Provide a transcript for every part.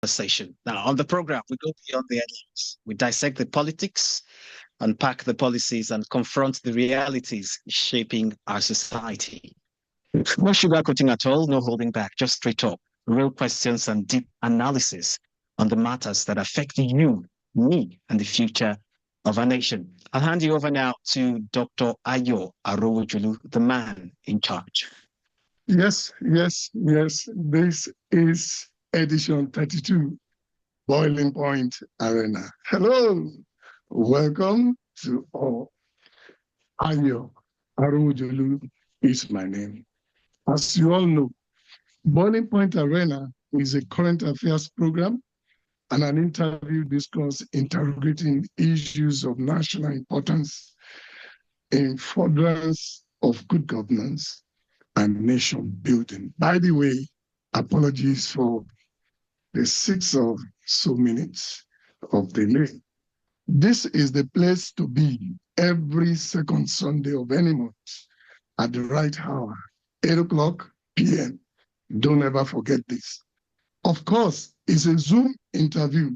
conversation. Now, on the program, we go beyond the headlines. We dissect the politics, unpack the policies, and confront the realities shaping our society. No sugarcoating at all, no holding back, just straight talk, real questions, and deep analysis on the matters that affect you, me, and the future of our nation. I'll hand you over now to Dr. Ayo Arowojulu, the man in charge. Yes. This is edition 32, Boiling Point Arena. Hello, welcome to all. Ayo Arowojulu is my name. As you all know, Boiling Point Arena is a current affairs program and an interview discourse interrogating issues of national importance in furtherance of good governance and nation building. By the way, apologies for the 6 or so minutes of delay. This is the place to be every second Sunday of any month at the right hour, 8 o'clock p.m. Don't ever forget this. Of course, it's a Zoom interview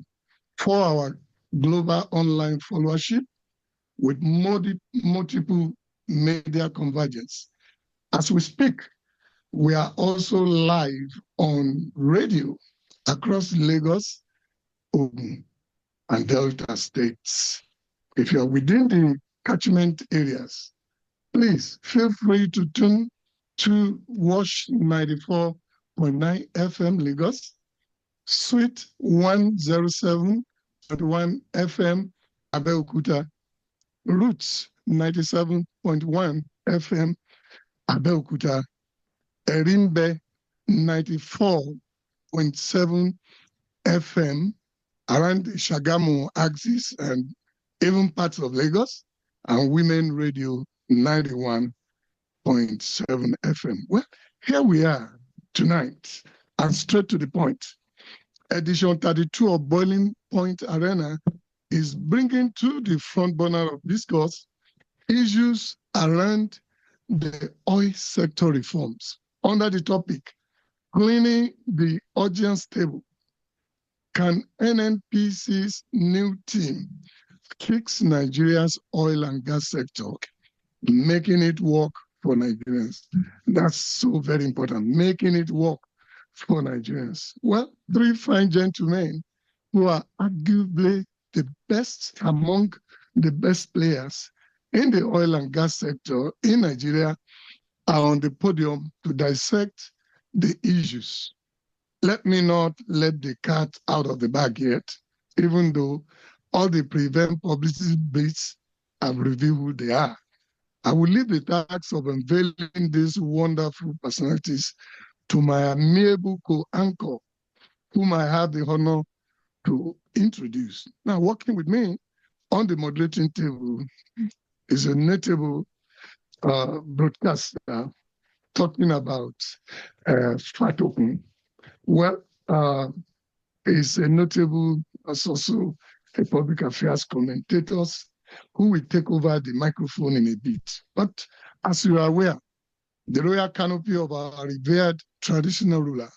for our global online followership with multiple media convergence. As we speak, we are also live on radio across Lagos, Ogun, and Delta states. If you're within the catchment areas, please feel free to tune to Wash 94.9 FM Lagos, Suite 107.1 FM Abeokuta, Roots 97.1 FM Abeokuta, Erimbe 94.7 FM around the Shagamu axis and even parts of Lagos, and Women Radio 91.7 FM. Well, here we are tonight, and straight to the point. Edition 32 of Boiling Point Arena is bringing to the front burner of discourse issues around the oil sector reforms under the topic, cleaning the audience table. Can NNPC's new team fix Nigeria's oil and gas sector, making it work for Nigerians? That's so very important, making it work for Nigerians. Well, 3 fine gentlemen who are arguably the best among the best players in the oil and gas sector in Nigeria are on the podium to dissect the issues. Let me not let the cat out of the bag yet, even though all the prevent publicity bits have revealed who they are. I will leave the task of unveiling these wonderful personalities to my amiable co-anchor, whom I have the honor to introduce. Now, working with me on the moderating table is a notable broadcaster talking about Fatokun. Well, is a notable, also a public affairs commentator who will take over the microphone in a bit. But as you are aware, the royal canopy of our revered traditional ruler,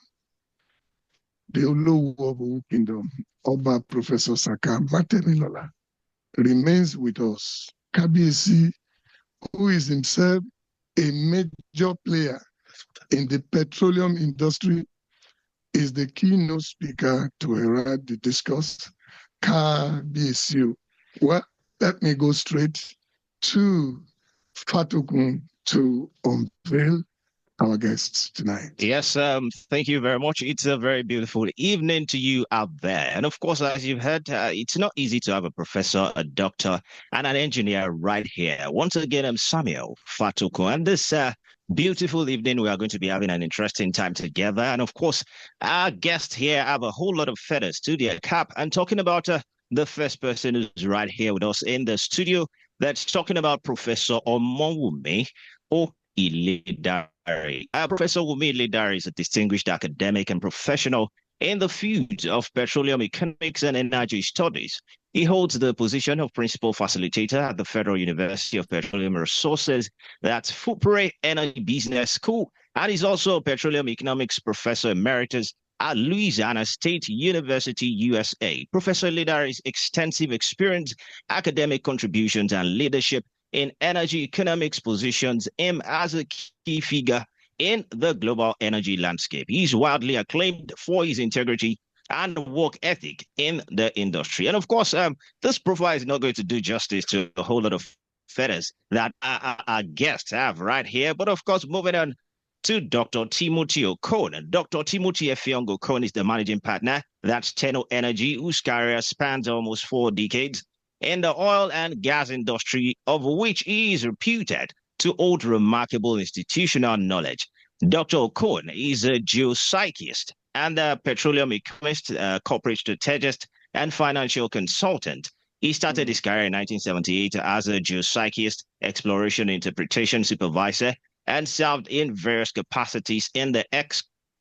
the Olowo of Owu Kingdom, Oba Professor Saka Matemilola, remains with us. Kabiyesi, who is himself a major player in the petroleum industry, is the keynote speaker to herald the discourse. Kabiyesi. Well, let me go straight to Fatokun to unveil our guests tonight. Yes, thank you very much. It's a very beautiful evening to you out there. And of course, as you've heard, it's not easy to have a professor, a doctor, and an engineer right here. Once again, I'm Samuel Fatuko, and this beautiful evening, we are going to be having an interesting time together. And of course, our guests here have a whole lot of feathers to their cap. And talking about the first person who's right here with us in the studio, that's talking about Professor Omonwumi Iledari. Professor Wumi Iledari is a distinguished academic and professional in the field of petroleum economics and energy studies. He holds the position of principal facilitator at the Federal University of Petroleum Resources, that's Fupre Energy Business School, and he's also a petroleum economics professor emeritus at Louisiana State University, USA. Professor Ilidari's extensive experience, academic contributions, and leadership in energy economics positions him as a key figure in the global energy landscape. He's widely acclaimed for his integrity and work ethic in the industry. And of course, this profile is not going to do justice to a whole lot of feathers that our guests have right here. But of course, moving on to Dr. Timothy Okon. Dr. Timothy Efiongo Okon is the managing partner. That's Tenno Energy, whose career spans almost 4 decades in the oil and gas industry, of which he is reputed to hold remarkable institutional knowledge. Dr. Okon is a geopsychist and a petroleum economist, corporate strategist, and financial consultant. He started his career in 1978 as a geopsychist, exploration interpretation supervisor, and served in various capacities in the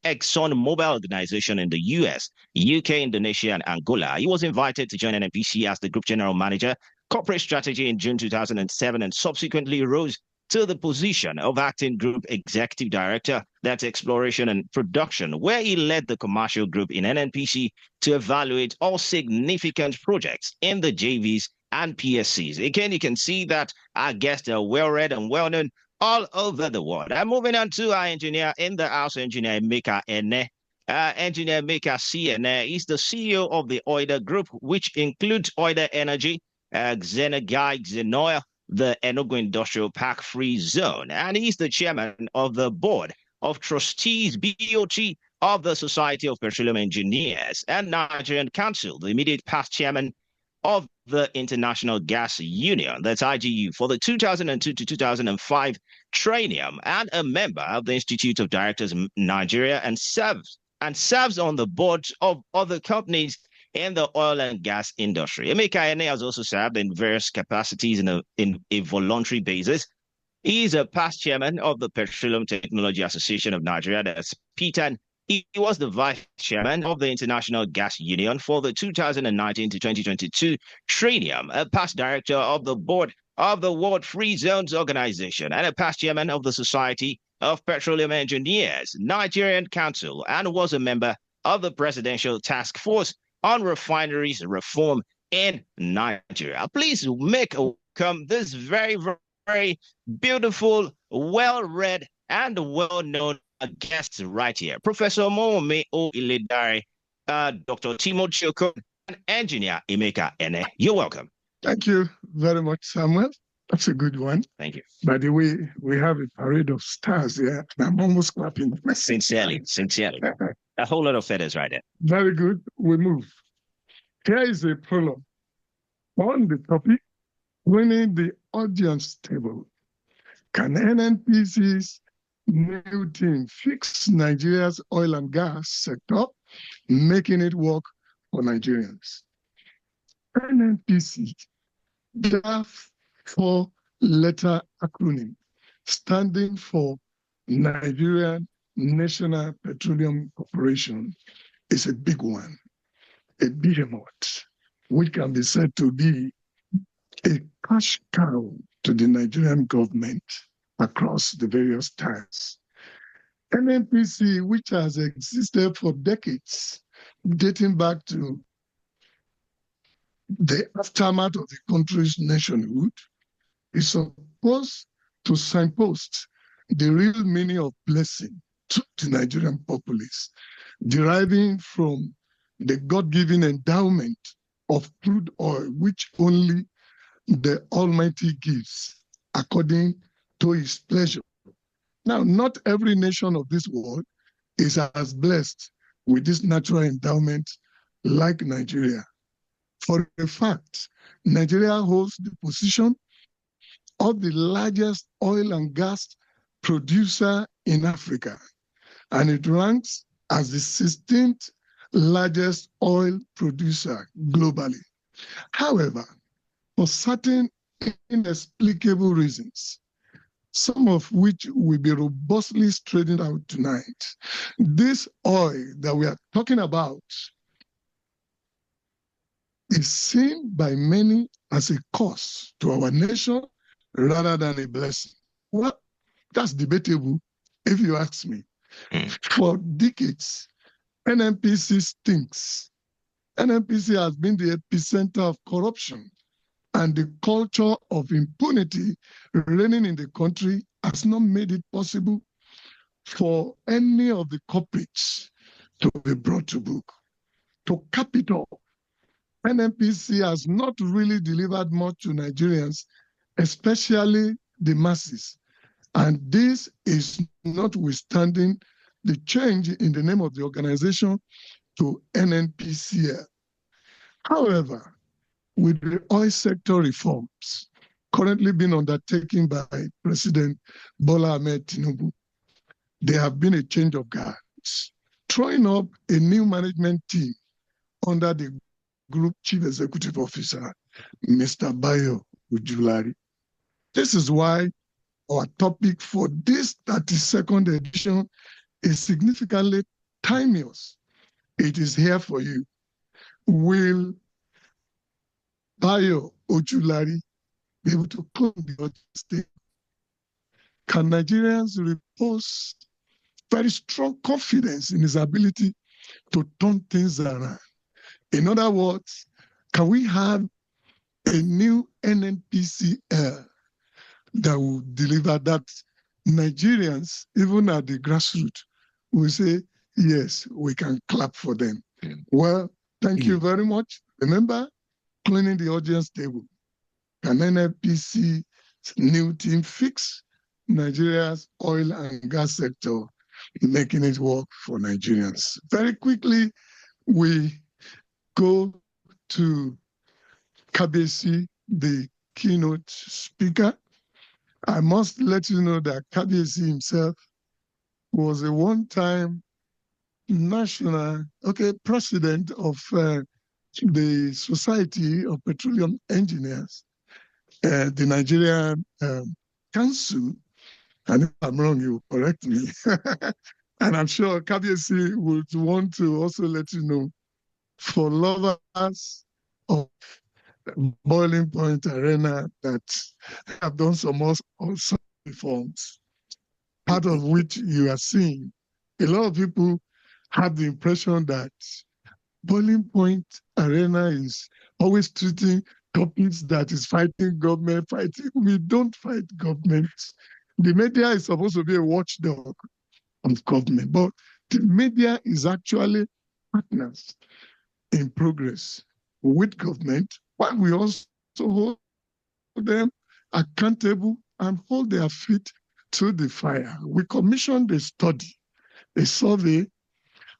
ExxonMobil organization in the US, UK, Indonesia, and Angola. He was invited to join NNPC as the group general manager, corporate strategy in June 2007, and subsequently rose to the position of acting group executive director, that's exploration and production, where he led the commercial group in NNPC to evaluate all significant projects in the JVs and PSCs. Again, you can see that our guests are well-read and well-known all over the world. I'm moving on to our engineer in the house, Engineer Emeka Ene. Engineer Emeka CNA is the CEO of the Oida Group, which includes Oida Energy, Xenagai, Xenoil, the Enugu Industrial Park Free Zone, and he's the chairman of the board of trustees, BOT, of the Society of Petroleum Engineers and Nigerian Council, the immediate past chairman of the International Gas Union, that's IGU, for the 2002 to 2005 triennium, and a member of the Institute of Directors Nigeria, and serves on the boards of other companies in the oil and gas industry. Emeka Ene has also served in various capacities in a voluntary basis. He is a past chairman of the Petroleum Technology Association of Nigeria, that's PTAN. He was the vice chairman of the International Gas Union for the 2019 to 2022 triennium, a past director of the board of the World Free Zones Organization, and a past chairman of the Society of Petroleum Engineers, Nigerian Council, and was a member of the Presidential Task Force on Refineries Reform in Nigeria. Please make welcome this very, very beautiful, well-read, and well-known guest right here, Professor Moome O. Ilidari, Dr. Timothy Okon, and Engineer Emeka Ene. You're welcome. Thank you very much, Samuel. That's a good one. Thank you. By the way, we have a parade of stars here. I'm almost clapping. Sincerely. A whole lot of feathers right there. Very good. We move. Here is a prologue on the topic, winning the audience table. Can NNPC's new team fix Nigeria's oil and gas sector, making it work for Nigerians? NNPC, the 4-letter acronym standing for Nigerian National Petroleum Corporation, is a big one, a behemoth, which can be said to be a cash cow to the Nigerian government across the various times. NNPC, which has existed for decades, dating back to the aftermath of the country's nationhood, is supposed to signpost the real meaning of blessing to the Nigerian populace, deriving from the God-given endowment of crude oil, which only the Almighty gives according to his pleasure. Now, not every nation of this world is as blessed with this natural endowment like Nigeria. For a fact, Nigeria holds the position of the largest oil and gas producer in Africa, and it ranks as the 16th largest oil producer globally. However, for certain inexplicable reasons, some of which will be robustly straightened out tonight, this oil that we are talking about is seen by many as a cost to our nation rather than a blessing. Well, that's debatable if you ask me. For decades, NNPC stinks. NNPC has been the epicenter of corruption, and the culture of impunity reigning in the country has not made it possible for any of the culprits to be brought to book. To cap it all, NNPC has not really delivered much to Nigerians, especially the masses. And this is notwithstanding the change in the name of the organization to NNPCL. However, with the oil sector reforms currently being undertaken by President Bola Ahmed Tinubu, there have been a change of guards, throwing up a new management team under the Group Chief Executive Officer, Mr. Bayo Ujulari. This is why our topic for this 32nd edition is significantly timeless. It is here for you. Will Bayo Ojulari be able to close the state? Can Nigerians repose very strong confidence in his ability to turn things around? In other words, can we have a new NNPCL that will deliver that Nigerians, even at the grassroots, will say, yes, we can clap for them. Well, thank you very much. Remember, cleaning the audience table. Can NNPC's new team fix Nigeria's oil and gas sector, making it work for Nigerians? Very quickly, we go to Kabesi, the keynote speaker. I must let you know that Kabesi himself was a one-time national, president of the Society of Petroleum Engineers, the Nigerian Council. And if I'm wrong, you correct me. And I'm sure Kabesi would want to also let you know, for lovers of Boiling Point Arena that have done some reforms, part of which you are seeing. A lot of people have the impression that Boiling Point Arena is always treating topics that is fighting government, fighting. We don't fight government. The media is supposed to be a watchdog of government, but the media is actually partners in progress with government, while we also hold them accountable and hold their feet to the fire. We commissioned a study, a survey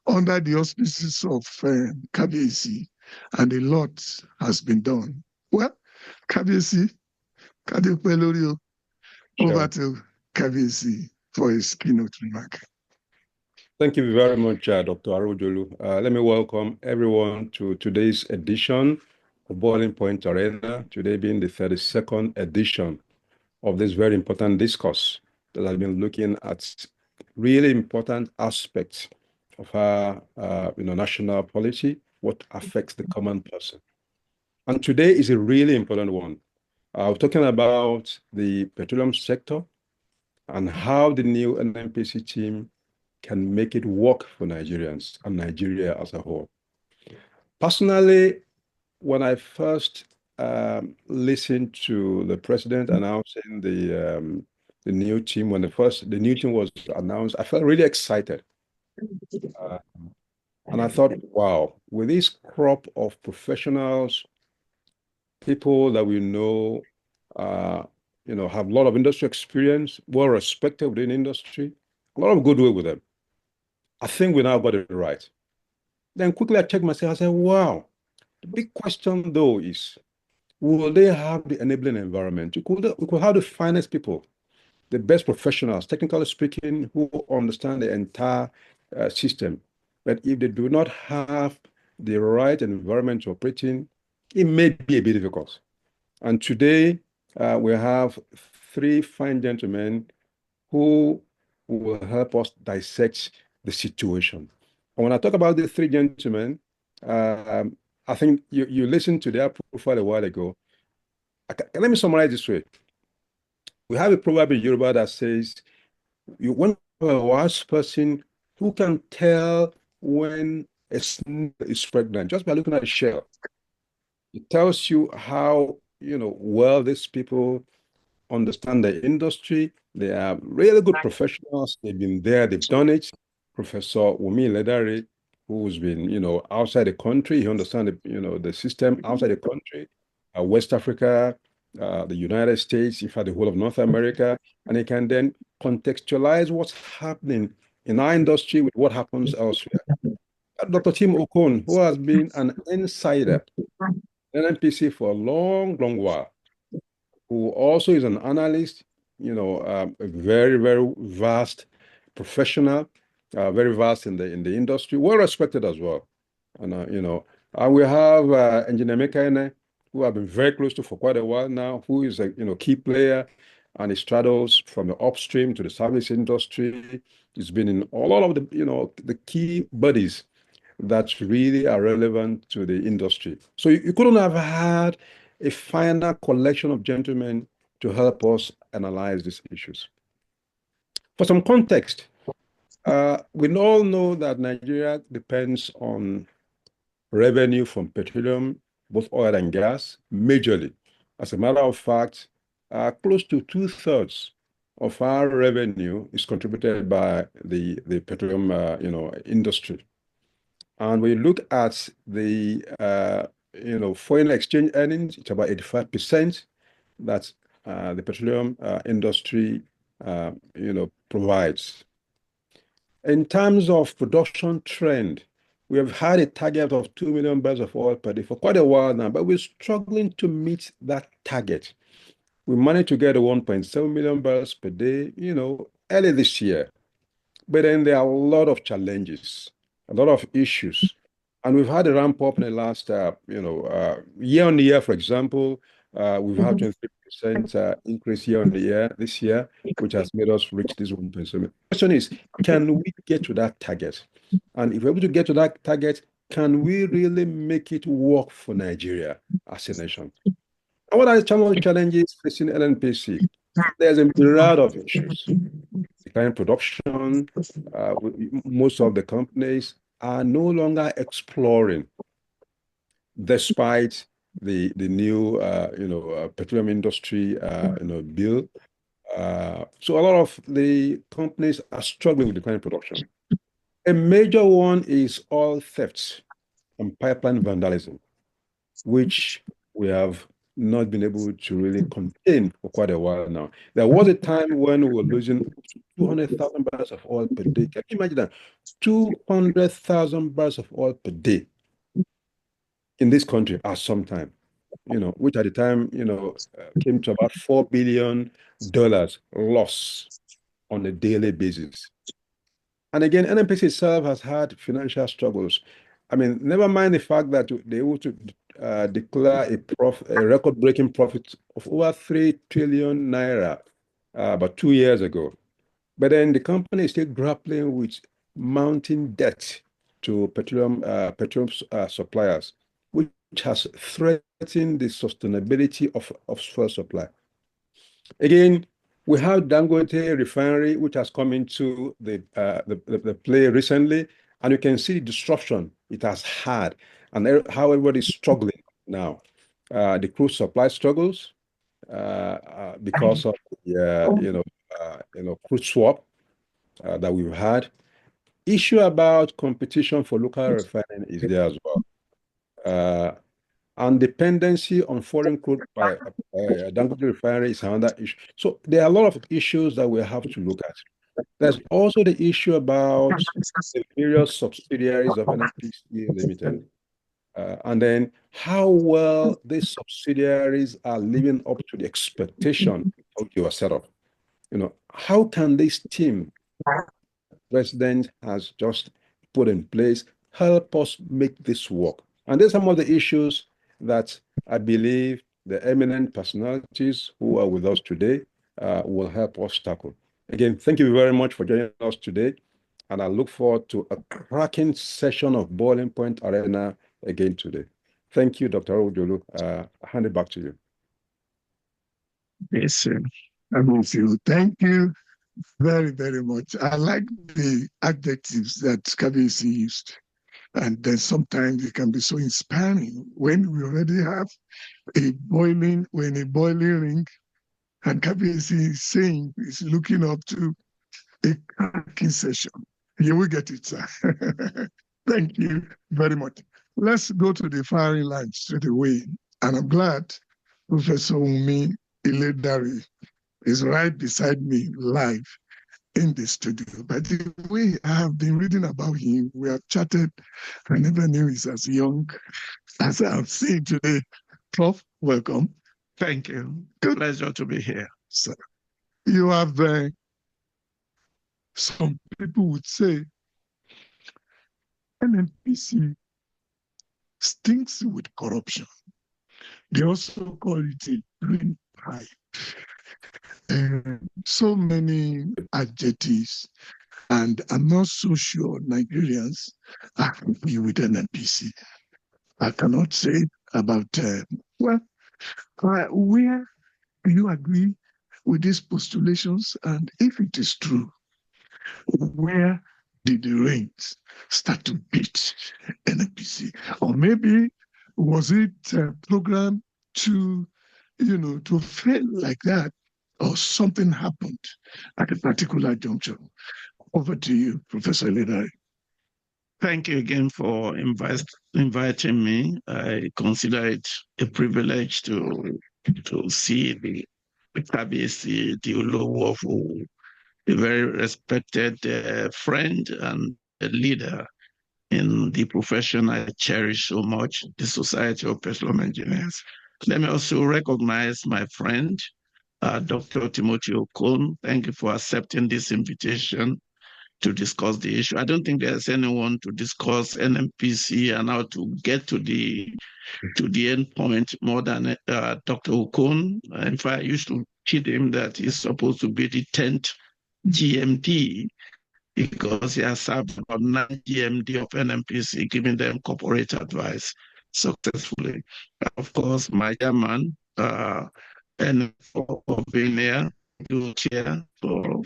under the auspices of KBC, and a lot has been done. Well, KBC, over to KBC for his keynote remark. Thank you very much, Dr. Arojolu. Let me welcome everyone to today's edition of Boiling Point Arena, today being the 32nd edition of this very important discourse that has been looking at really important aspects of our national policy, what affects the common person. And today is a really important one. We're talking about the petroleum sector and how the new NNPC team can make it work for Nigerians and Nigeria as a whole. Personally, when I first listened to the president announcing the new team, when the new team was announced, I felt really excited. And I thought, wow, with this crop of professionals, people that we know, have a lot of industry experience, well respected within industry, a lot of goodwill with them. I think we now got it right. Then quickly I checked myself, I said, wow, the big question though is, will they have the enabling environment? We could have the finest people, the best professionals, technically speaking, who understand the entire system. But if they do not have the right environment to operate in, it may be a bit difficult. And today, we have three fine gentlemen who will help us dissect the situation. And when I talk about the three gentlemen, I think you listened to their profile a while ago. Let me summarize this way. We have a proverb in Yoruba that says, you want a wise person who can tell when a snail is pregnant, just by looking at the shell. It tells you how, well these people understand the industry. They are really good professionals. They've been there, they've done it. Professor Wumi Ledare, who's been, outside the country, he understands the system outside the country, West Africa, the United States, in fact, the whole of North America, and he can then contextualize what's happening in our industry with what happens elsewhere. Dr. Tim Okon, who has been an insider, NNPC for a long, long while, who also is an analyst, a very, very vast professional, very vast in the industry, well respected as well. And we have Engineer Mekaine, who I've been very close to for quite a while now, who is a key player, and he straddles from the upstream to the service industry. He's been in a lot of the key bodies that really are relevant to the industry. So you couldn't have had a final collection of gentlemen to help us analyze these issues. For some context, we all know that Nigeria depends on revenue from petroleum, both oil and gas, majorly. As a matter of fact, close to 2/3 of our revenue is contributed by the petroleum, industry. And we look at the foreign exchange earnings, it's about 85% that the petroleum industry provides. In terms of production trend, we have had a target of 2 million barrels of oil per day for quite a while now, but we're struggling to meet that target. We managed to get a 1.7 million barrels per day, early this year. But then there are a lot of challenges, a lot of issues. And we've had a ramp up in the last, year on year, for example, we've had 23% increase year on year this year, which has made us reach this 1.7. The question is, can we get to that target? And if we're able to get to that target, can we really make it work for Nigeria as a nation? And what are some of the challenges facing NNPC? There's a myriad of issues. Declining production, most of the companies are no longer exploring, despite the new petroleum industry bill. So a lot of the companies are struggling with declining production. A major one is oil thefts and pipeline vandalism, which we have not been able to really contain for quite a while now. There was a time when we were losing 200,000 barrels of oil per day. Can you imagine that? 200,000 barrels of oil per day in this country at some time, which at the time, came to about $4 billion loss on a daily basis. And again, NNPC itself has had financial struggles. I mean, never mind the fact that they were to declare a record-breaking profit of over 3 trillion naira about 2 years ago. But then the company is still grappling with mounting debt to petroleum suppliers, which has threatened the sustainability of fuel supply. Again, we have Dangote refinery, which has come into the play recently, and you can see the disruption it has had and how everybody is struggling now. The crude supply struggles because of crude swap that we've had. Issue about competition for local refining is there as well. And dependency on foreign crude by Dangote refinery is another issue. So there are a lot of issues that we have to look at. There's also the issue about the various subsidiaries of NNPC Limited. And then how well these subsidiaries are living up to the expectation of your setup. How can this team President has just put in place help us make this work? And there's some of the issues that I believe the eminent personalities who are with us today will help us tackle. Again, thank you very much for joining us today. And I look forward to a cracking session of Boiling Point Arena again today. Thank you, Dr. Ojolu. I hand it back to you. Yes, sir. I'm with you. Thank you, Very, very much. I like the adjectives that KBC used. And then sometimes it can be so inspiring when we already have we're in a boiling ring, and KBC is saying, is looking up to a cracking session. You will get it, sir. Thank you very much. Let's go to the firing line straight away. And I'm glad Professor Umi Iledari is right beside me live in the studio. By the way, I have been reading about him. We have chatted. I never knew he's as young as I've seen today. Prof, welcome. Thank you. Good pleasure to be here. Sir, you have some people would say NNPC stinks with corruption. They also call it a green pipe. So many adjectives, and I'm not so sure Nigerians are happy with NNPC. I cannot say about, where do you agree with these postulations? And if it is true, where did the rains start to beat NNPC? Or maybe was it programmed to, to fail like that, or something happened at a particular juncture? Over to you, Professor Ledari. Thank you again for inviting me. I consider it a privilege to see the KBC, the Olowo, a very respected friend and a leader in the profession I cherish so much, the Society of Petroleum Engineers. Let me also recognize my friend, Dr. Timothy Okon. Thank you for accepting this invitation to discuss the issue. I don't think there's anyone to discuss NNPC and how to get to the end point more than Dr. Okon. In fact, I used to kid him that he's supposed to be the 10th GMD because he has served about 9 GMD of NNPC, giving them corporate advice successfully. Of course, my chairman, and for being here, do chair for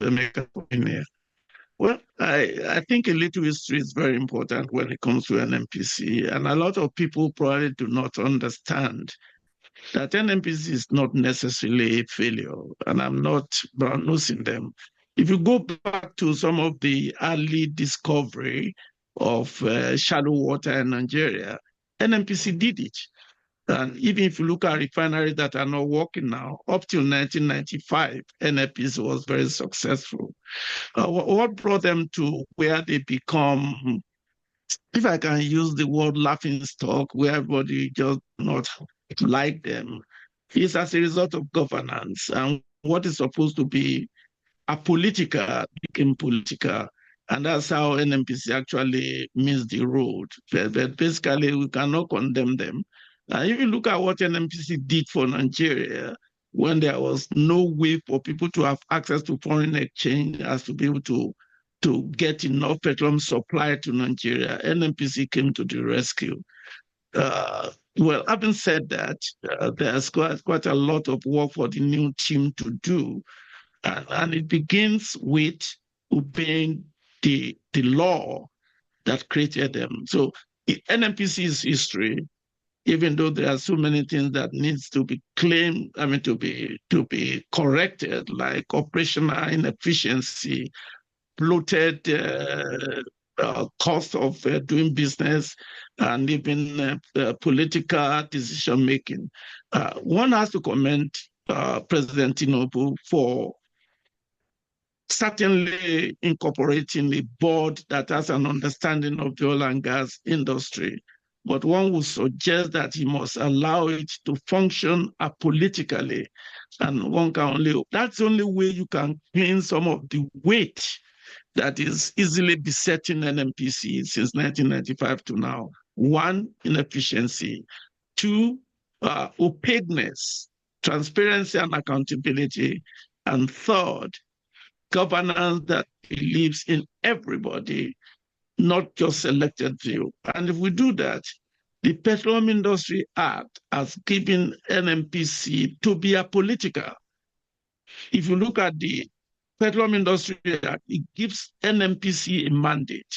America for being here. Well, I think a little history is very important when it comes to NNPC, and a lot of people probably do not understand that NNPC is not necessarily a failure, and I'm not brown-nosing them. If you go back to some of the early discovery of shallow water in Nigeria, NNPC did it. And even if you look at refineries that are not working now, up till 1995, NNPC was very successful. What brought them to where they become, if I can use the word laughing stock, where everybody just not like them, is as a result of governance. And what is supposed to be apolitical became political. And that's how NNPC actually missed the road. But basically, we cannot condemn them. If you look at what NNPC did for Nigeria, when there was no way for people to have access to foreign exchange as to be able to get enough petroleum supply to Nigeria, NNPC came to the rescue. Well, having said that, there's quite a lot of work for the new team to do. And it begins with obeying the law that created them. So NNPC's history, even though there are so many things that needs to be claimed, to be corrected, like operational inefficiency, bloated cost of doing business, and even political decision making. One has to commend President Tinubu for certainly incorporating a board that has an understanding of the oil and gas industry. But one would suggest that he must allow it to function apolitically. And one can that's the only way you can clean some of the weight that is easily besetting NNPC since 1995 to now. One, inefficiency. Two, opaqueness, transparency and accountability. And third, governance that believes in everybody, not just selected few. And if we do that, the Petroleum Industry Act has given NNPC to be apolitical. If you look at the Petroleum Industry Act, it gives NNPC a mandate.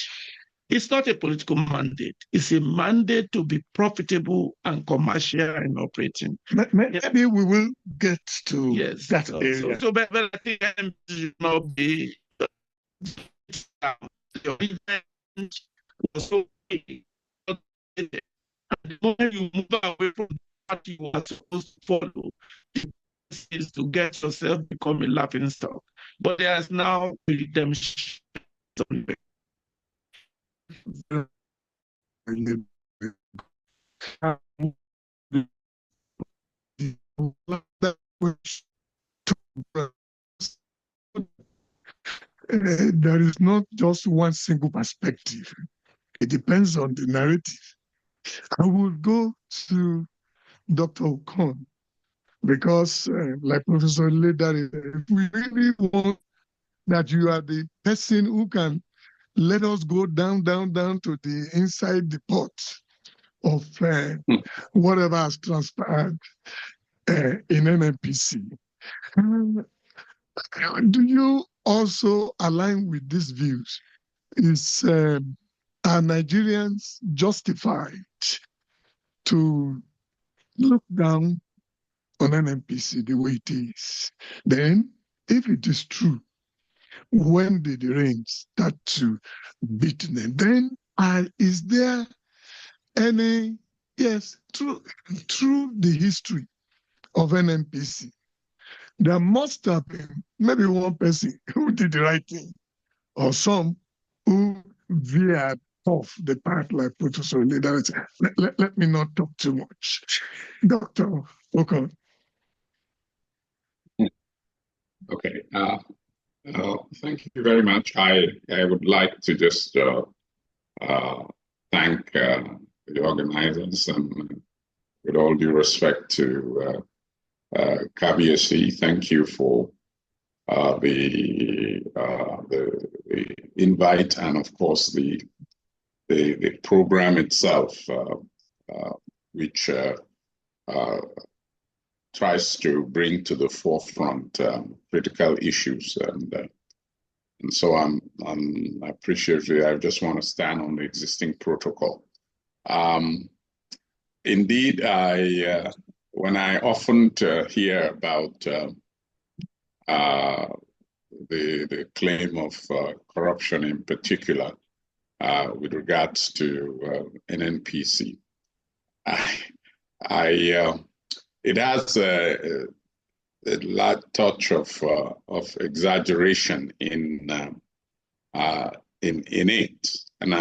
It's not a political mandate. It's a mandate to be profitable and commercial in operating. Maybe we will get to that area. But I think NNPC should not be so big. The moment you move away from the path you are supposed to follow, is to get yourself become a laughing stock. But there's now redemption. There is not just one single perspective. It depends on the narrative. I will go to Dr. Okon because, like Professor Leda, if we really want that you are the person who can let us go down to the inside the pot of whatever has transpired in NNPC. Do you also align with these views? Are Nigerians justified to look down on NNPC the way it is? Then, if it is true, when did the rain start to beat them? Then, is there any, yes, through the history of NNPC, there must have been maybe one person who did the right thing, or some who veered off the path, like Professor Leda. Let me not talk too much. Dr. Okon. Okay. Thank you very much. I would like to just thank the organizers, and with all due respect to KBSC, thank you for the invite, and of course the program itself, which tries to bring to the forefront critical issues, and so I'm appreciative. I just want to stand on the existing protocol. Indeed, when I often hear about the claim of corruption in particular with regards to NNPC, it has a large touch of exaggeration in it, and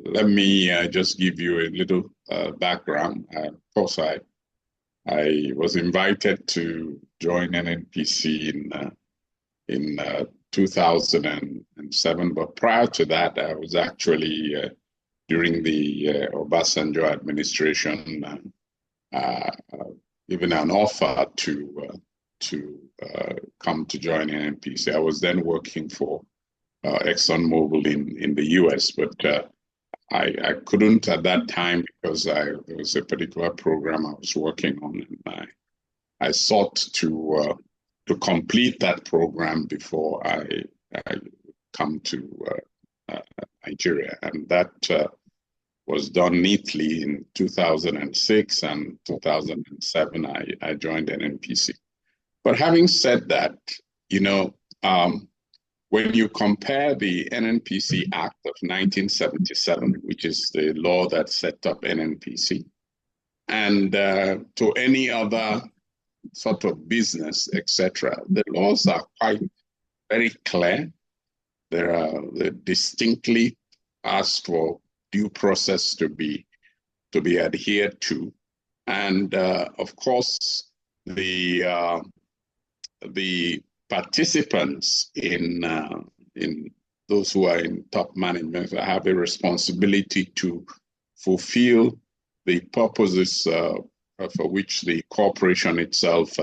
let me just give you a little background. Of course, I was invited to join NNPC in 2007, but prior to that, I was actually during the Obasanjo administration given an offer to come to join NNPC. I was then working for ExxonMobil in the US, but I couldn't at that time because there was a particular program I was working on, and I sought to complete that program before I come to Nigeria, and that was done neatly in 2006, and 2007 I joined NNPC. But having said that, when you compare the NNPC Act of 1977, which is the law that set up NNPC, and to any other sort of business, etc., the laws are quite very clear. They distinctly ask for due process to be adhered to, and of course the participants in those who are in top management have a responsibility to fulfill the purposes for which the corporation itself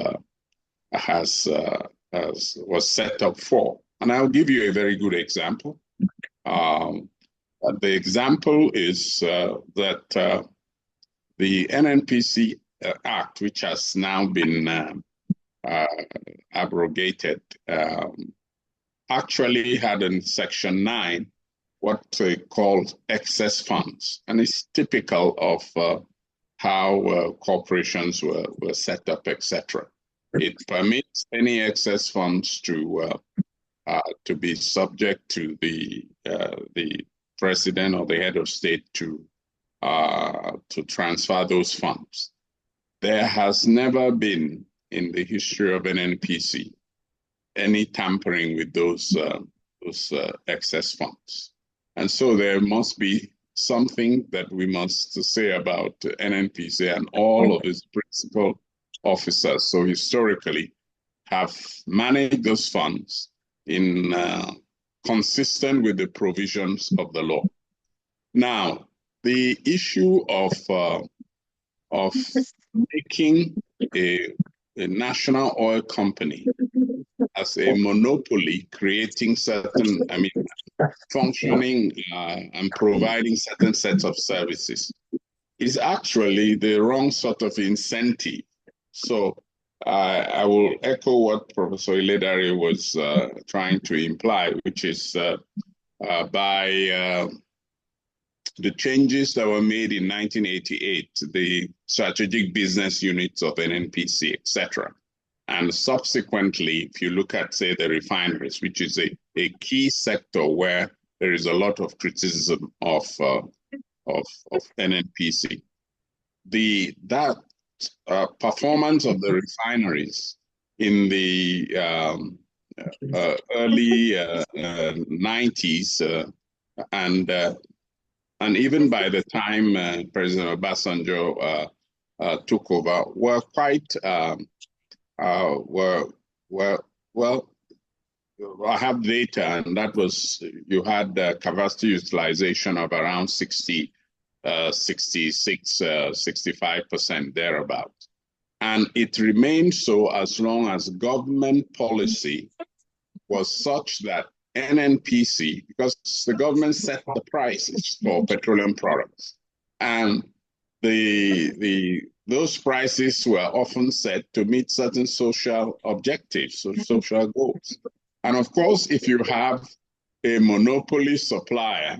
was set up for. And I'll give you a very good example. The example is that the NNPC Act, which has now been abrogated, actually had in Section 9 what they call excess funds. And it's typical of how corporations were set up, etc. It permits any excess funds to be subject to the president or the head of state to transfer those funds. There has never been in the history of NNPC any tampering with those excess funds. And so there must be something that we must say about NNPC and all of its principal officers. So historically have managed those funds in consistent with the provisions of the law. Now, the issue of making a national oil company as a monopoly, creating certain, functioning and providing certain sets of services is actually the wrong sort of incentive. So I will echo what Professor Iledare was trying to imply, which is by the changes that were made in 1988, the strategic business units of NNPC, etc. And subsequently, if you look at, say, the refineries, which is a key sector where there is a lot of criticism of NNPC, that performance of the refineries in the early 90s and even by the time President Obasanjo took over, were quite well. I have data, and that was you had capacity utilization of around 66, 65% thereabout, and it remained so as long as government policy was such that NNPC, because the government set the prices for petroleum products, and those prices were often set to meet certain social objectives or social goals. And of course, if you have a monopoly supplier,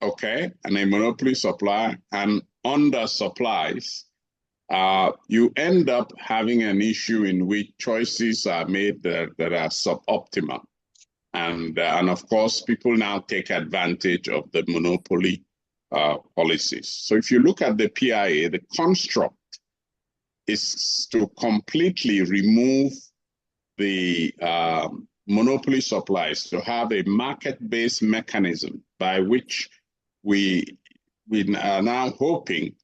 okay, and a monopoly supplier and under supplies, you end up having an issue in which choices are made that are suboptimal. And of course, people now take advantage of the monopoly policies. So if you look at the PIA, the construct is to completely remove the monopoly supplies, to have a market-based mechanism by which we are now hoping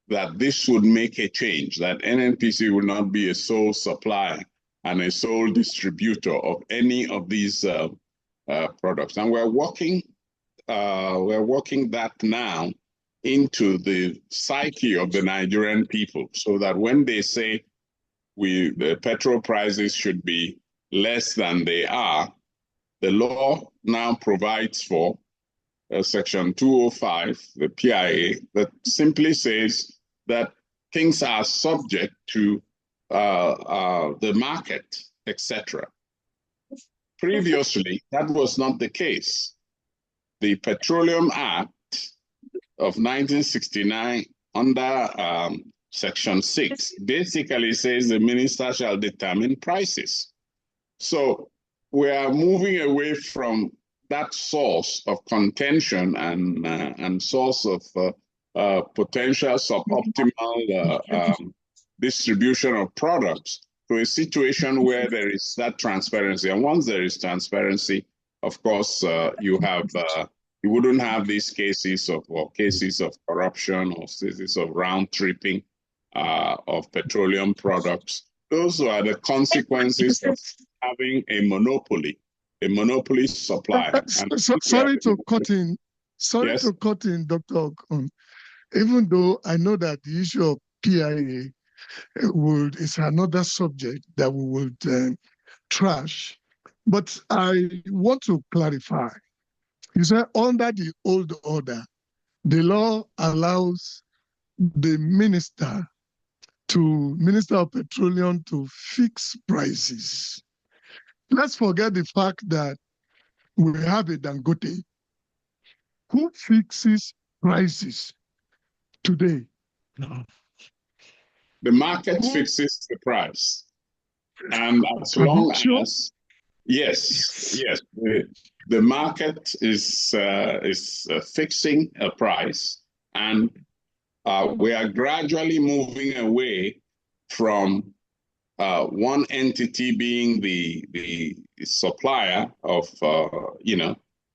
that this would make a change, that NNPC will not be a sole supplier and a sole distributor of any of these products. And we're working that now into the psyche of the Nigerian people, so that when they say the petrol prices should be less than they are, the law now provides for Section 205, the PIA, that simply says that things are subject to the market, etc. Previously, that was not the case. The Petroleum Act of 1969 under Section 6 basically says the minister shall determine prices. So we are moving away from that source of contention and source of potential suboptimal distribution of products to a situation where there is that transparency. And once there is transparency, of course, you wouldn't have these cases of corruption or cases of round tripping of petroleum products. Those are the consequences of having a monopoly supplier. Sorry to cut in, Dr. Okon. Even though I know that the issue of PIA is another subject that we would trash, but I want to clarify. You said under the old order, the law allows the Minister of Petroleum to fix prices. let's forget the fact that we have a Dangote who fixes prices today. No. The market fixes the price. And as long as, yes, the market is fixing a price, and we are gradually moving away from one entity being the supplier of,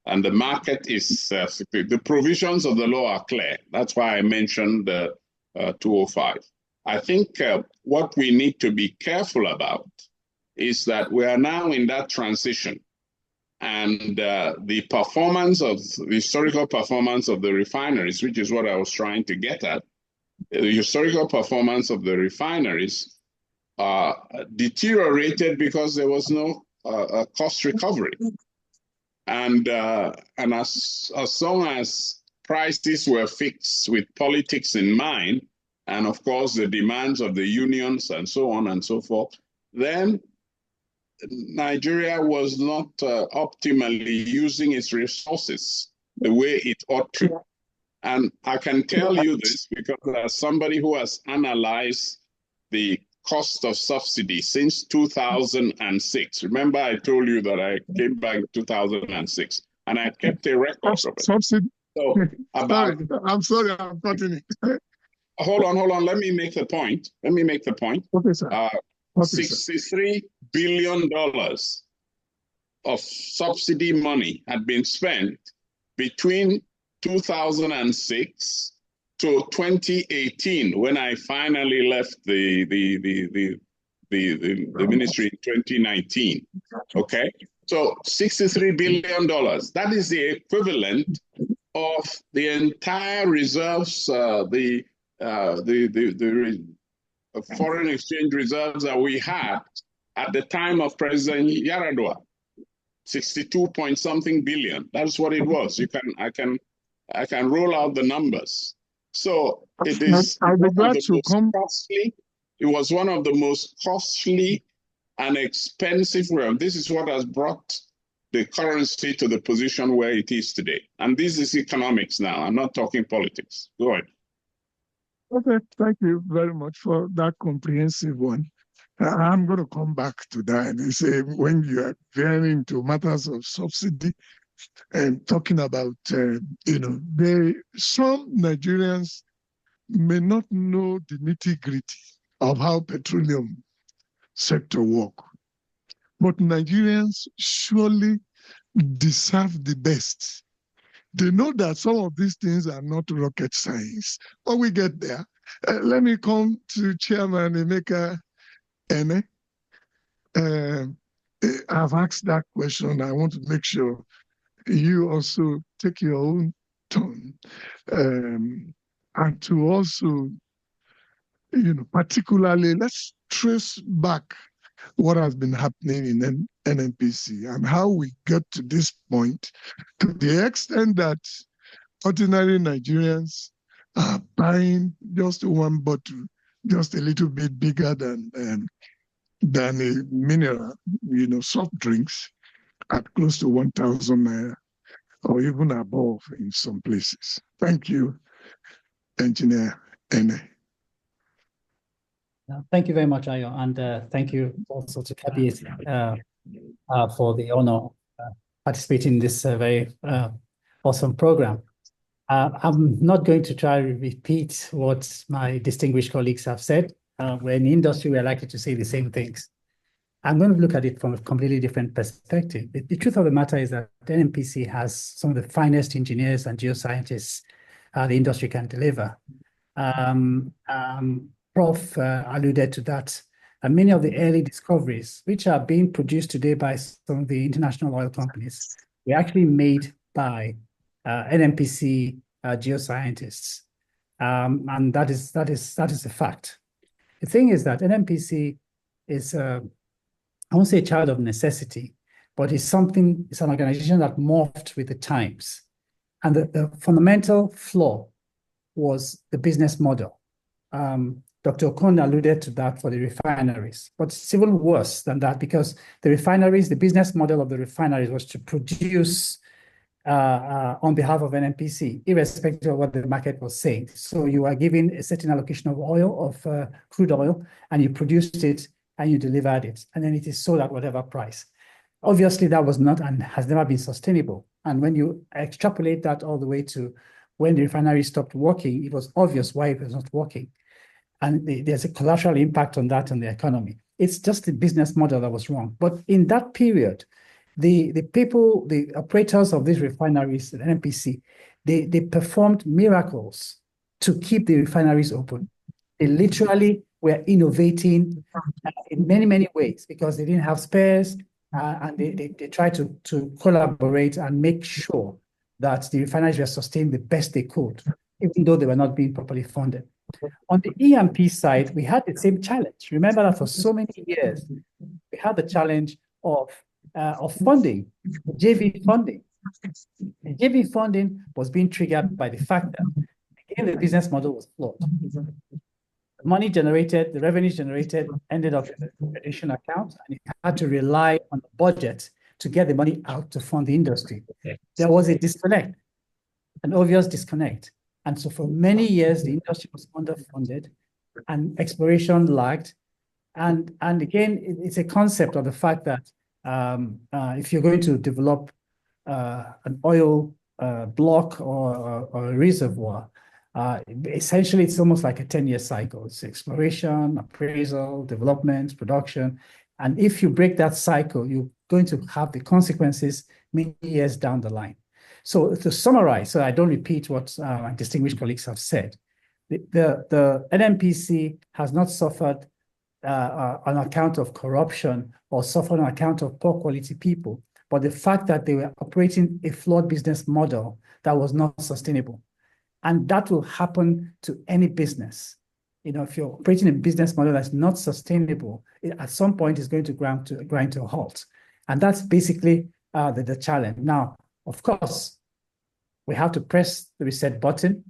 and the market is, the provisions of the law are clear. That's why I mentioned 205. I think what we need to be careful about is that we are now in that transition, and the historical performance of the refineries, which is what I was trying to get at, the historical performance of the refineries deteriorated because there was no cost recovery. And as long as prices were fixed with politics in mind, and of course the demands of the unions and so on and so forth, then Nigeria was not optimally using its resources the way it ought to. And I can tell you this because as somebody who has analyzed the cost of subsidy since 2006. Remember, I told you that I came back in 2006 and I kept a record of it. Subsidy. So I'm sorry, I'm cutting it. Hold on. Let me make the point. Okay, sir. $63 billion of subsidy money had been spent between 2006 to 2018, when I finally left the ministry in 2019. Okay, so $63 billion. That is the equivalent of the entire reserves, the foreign exchange reserves that we had at the time of President Yaradua. 62 point something billion. That's what it was. I can roll out the numbers. So it is costly. It was one of the most costly and expensive realm. This is what has brought the currency to the position where it is today. And this is economics now. I'm not talking politics. Go ahead. Okay, thank you very much for that comprehensive one. I'm going to come back to that. You say when you are veering into matters of subsidy and talking about, some Nigerians may not know the nitty-gritty of how petroleum sector work, but Nigerians surely deserve the best. They know that some of these things are not rocket science, but we get there. Let me come to Chairman Emeka Ene. I've asked that question. I want to make sure you also take your own turn, and to also, particularly, let's trace back what has been happening in NNPC and how we get to this point, to the extent that ordinary Nigerians are buying just one bottle, just a little bit bigger than a mineral, soft drinks at close to 1,000 naira or even above in some places. Thank you, Engineer Ene. Thank you very much, Ayo, and thank you also to Kabi for the honor of participating in this very awesome program. I'm not going to try to repeat what my distinguished colleagues have said. We're in the industry, we're likely to say the same things. I'm going to look at it from a completely different perspective. The truth of the matter is that the NNPC has some of the finest engineers and geoscientists the industry can deliver. Prof alluded to that. And many of the early discoveries, which are being produced today by some of the international oil companies, were actually made by NNPC geoscientists. And that is a fact. The thing is that NNPC is, I won't say a child of necessity, but it's an organization that morphed with the times. And the fundamental flaw was the business model. Dr. Okon alluded to that for the refineries, but it's even worse than that because the refineries, the business model of the refineries was to produce on behalf of NNPC, irrespective of what the market was saying. So you are given a certain allocation of oil, of crude oil, and you produced it and you delivered it, and then it is sold at whatever price. Obviously, that was not and has never been sustainable. And when you extrapolate that all the way to when the refinery stopped working, it was obvious why it was not working. And there's a collateral impact on that on the economy. It's just the business model that was wrong. But in that period, the people, the operators of these refineries, the NNPC, they performed miracles to keep the refineries open. They literally were innovating in many, many ways because they didn't have spares, and they tried to collaborate and make sure that the refineries were sustained the best they could, even though they were not being properly funded. On the E&P side, we had the same challenge. Remember that for so many years, we had the challenge of funding, JV funding. The JV funding was being triggered by the fact that, again, the business model was flawed. The money generated, the revenues generated ended up in the additional account, and it had to rely on the budget to get the money out to fund the industry. There was a disconnect, an obvious disconnect. And so for many years, the industry was underfunded and exploration lagged. And again, it's a concept of the fact that if you're going to develop an oil block or a reservoir, essentially it's almost like a 10-year cycle. It's exploration, appraisal, development, production. And if you break that cycle, you're going to have the consequences many years down the line. So to summarize, so I don't repeat what my distinguished colleagues have said, the NNPC has not suffered on account of corruption or suffered on account of poor quality people, but the fact that they were operating a flawed business model that was not sustainable. And that will happen to any business. You know, if you're operating a business model that's not sustainable, at some point it's going to grind to a halt. And that's basically the challenge. Now, of course, we have to press the reset button,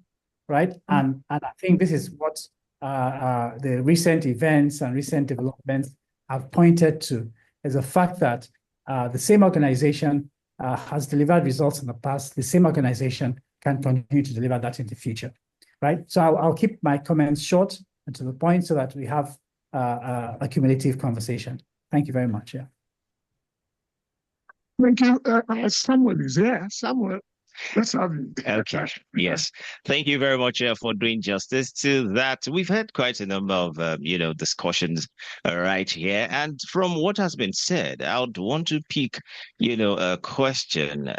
right? And I think this is what the recent events and recent developments have pointed to, is the fact that the same organization has delivered results in the past. The same organization can continue to deliver that in the future, right? So I'll keep my comments short and to the point so that we have a cumulative conversation. Thank you very much. Yeah. Thank you. Samuel is here. Samuel, let's have you. Okay. Yes. Thank you very much for doing justice to that. We've had quite a number of, discussions right here. And from what has been said, I would want to pick, a question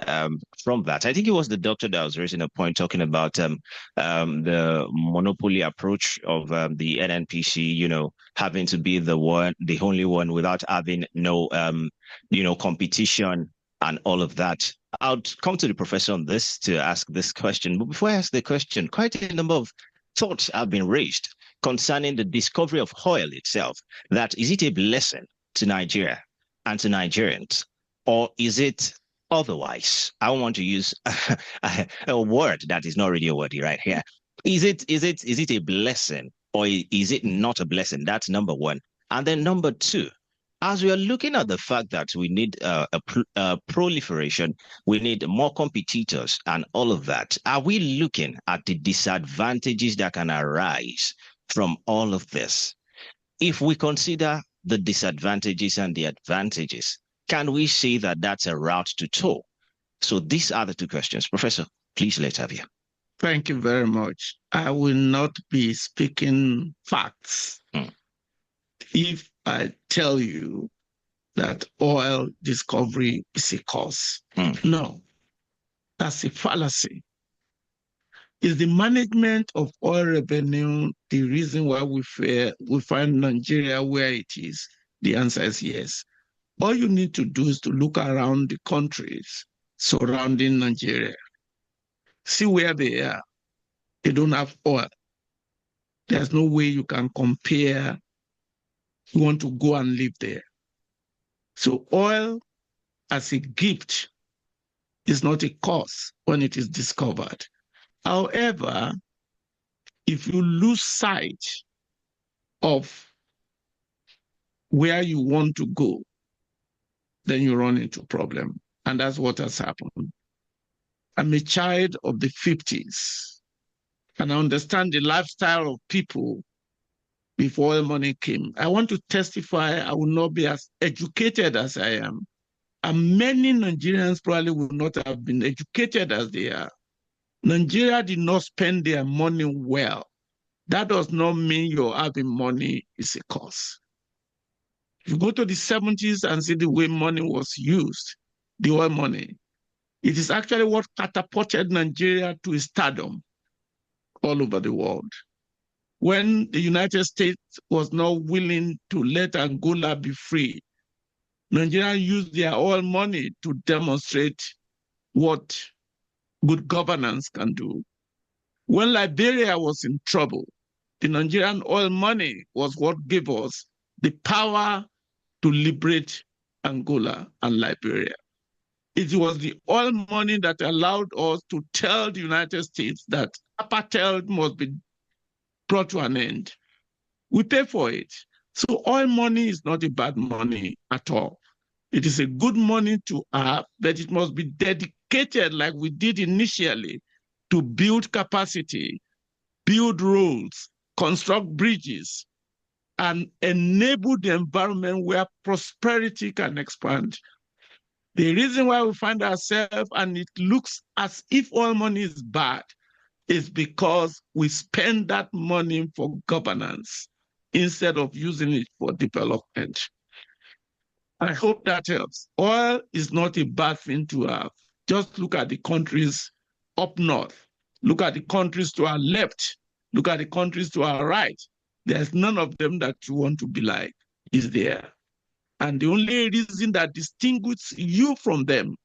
from that. I think it was the doctor that was raising a point talking about the monopoly approach of the NNPC, having to be the only one without having no, competition and all of that. I'll come to the professor on this to ask this question. But before I ask the question, quite a number of thoughts have been raised concerning the discovery of oil itself. That is it a blessing to Nigeria and to Nigerians, or is it otherwise? I want to use a word that is not really a word right here. Is it a blessing, or is it not a blessing? That's number one. And then number two, as we are looking at the fact that we need a proliferation, we need more competitors and all of that, are we looking at the disadvantages that can arise from all of this? If we consider the disadvantages and the advantages, can we say that that's a route to tow? So these are the two questions. Professor, please, let's have you. Thank you very much. I will not be speaking facts. If I tell you that oil discovery is a cause. No, that's a fallacy. Is the management of oil revenue the reason why we find Nigeria where it is? The answer is yes. All you need to do is to look around the countries surrounding Nigeria. See where they are. They don't have oil. There's no way you can compare. You want to go and live there. So oil as a gift is not a cause when it is discovered. However, if you lose sight of where you want to go, then you run into a problem. And that's what has happened. I'm a child of the 50s, and I understand the lifestyle of people before oil money came. I want to testify I will not be as educated as I am. And many Nigerians probably would not have been educated as they are. Nigeria did not spend their money well. That does not mean your having money is a cause. If you go to the 70s and see the way money was used, the oil money, it is actually what catapulted Nigeria to stardom all over the world. When the United States was not willing to let Angola be free, Nigeria used their oil money to demonstrate what good governance can do. When Liberia was in trouble, the Nigerian oil money was what gave us the power to liberate Angola and Liberia. It was the oil money that allowed us to tell the United States that apartheid must be brought to an end. We pay for it. So oil money is not a bad money at all. It is a good money to have, but it must be dedicated like we did initially to build capacity, build roads, construct bridges, and enable the environment where prosperity can expand. The reason why we find ourselves and it looks as if oil money is bad is because we spend that money for governance instead of using it for development. I hope that helps. Oil is not a bad thing to have. Just look at the countries up north. Look at the countries to our left. Look at the countries to our right. There's none of them that you want to be like, is there. And the only reason that distinguishes you from them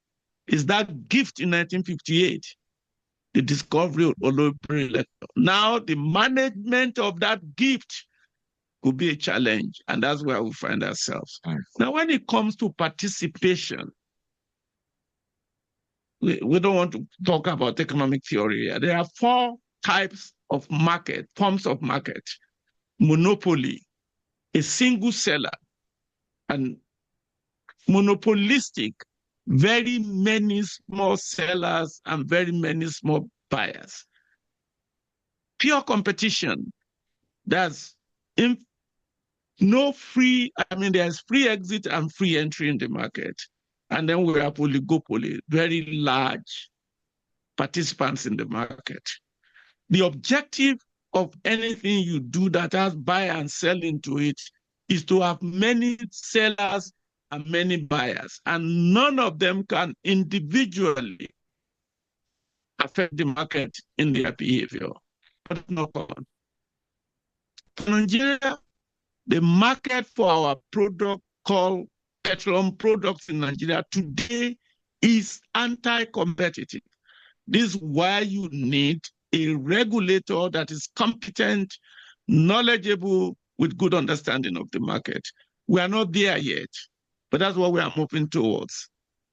is that gift in 1958, the discovery of Olobere. Now the management of that gift could be a challenge, and that's where we find ourselves. Now, when it comes to participation, we don't want to talk about economic theory. There are 4 types of market, forms of market. Monopoly, a single seller, and monopolistic, very many small sellers and very many small buyers. Pure competition, that's no free, there's free exit and free entry in the market. And then we have oligopoly, very large participants in the market. The objective of anything you do that has buy and sell into it is to have many sellers and many buyers, and none of them can individually affect the market in their behavior. But it's not common. In Nigeria, the market for our product called petroleum products in Nigeria today is anti-competitive. This is why you need a regulator that is competent, knowledgeable, with good understanding of the market. We are not there yet, but that's what we are moving towards.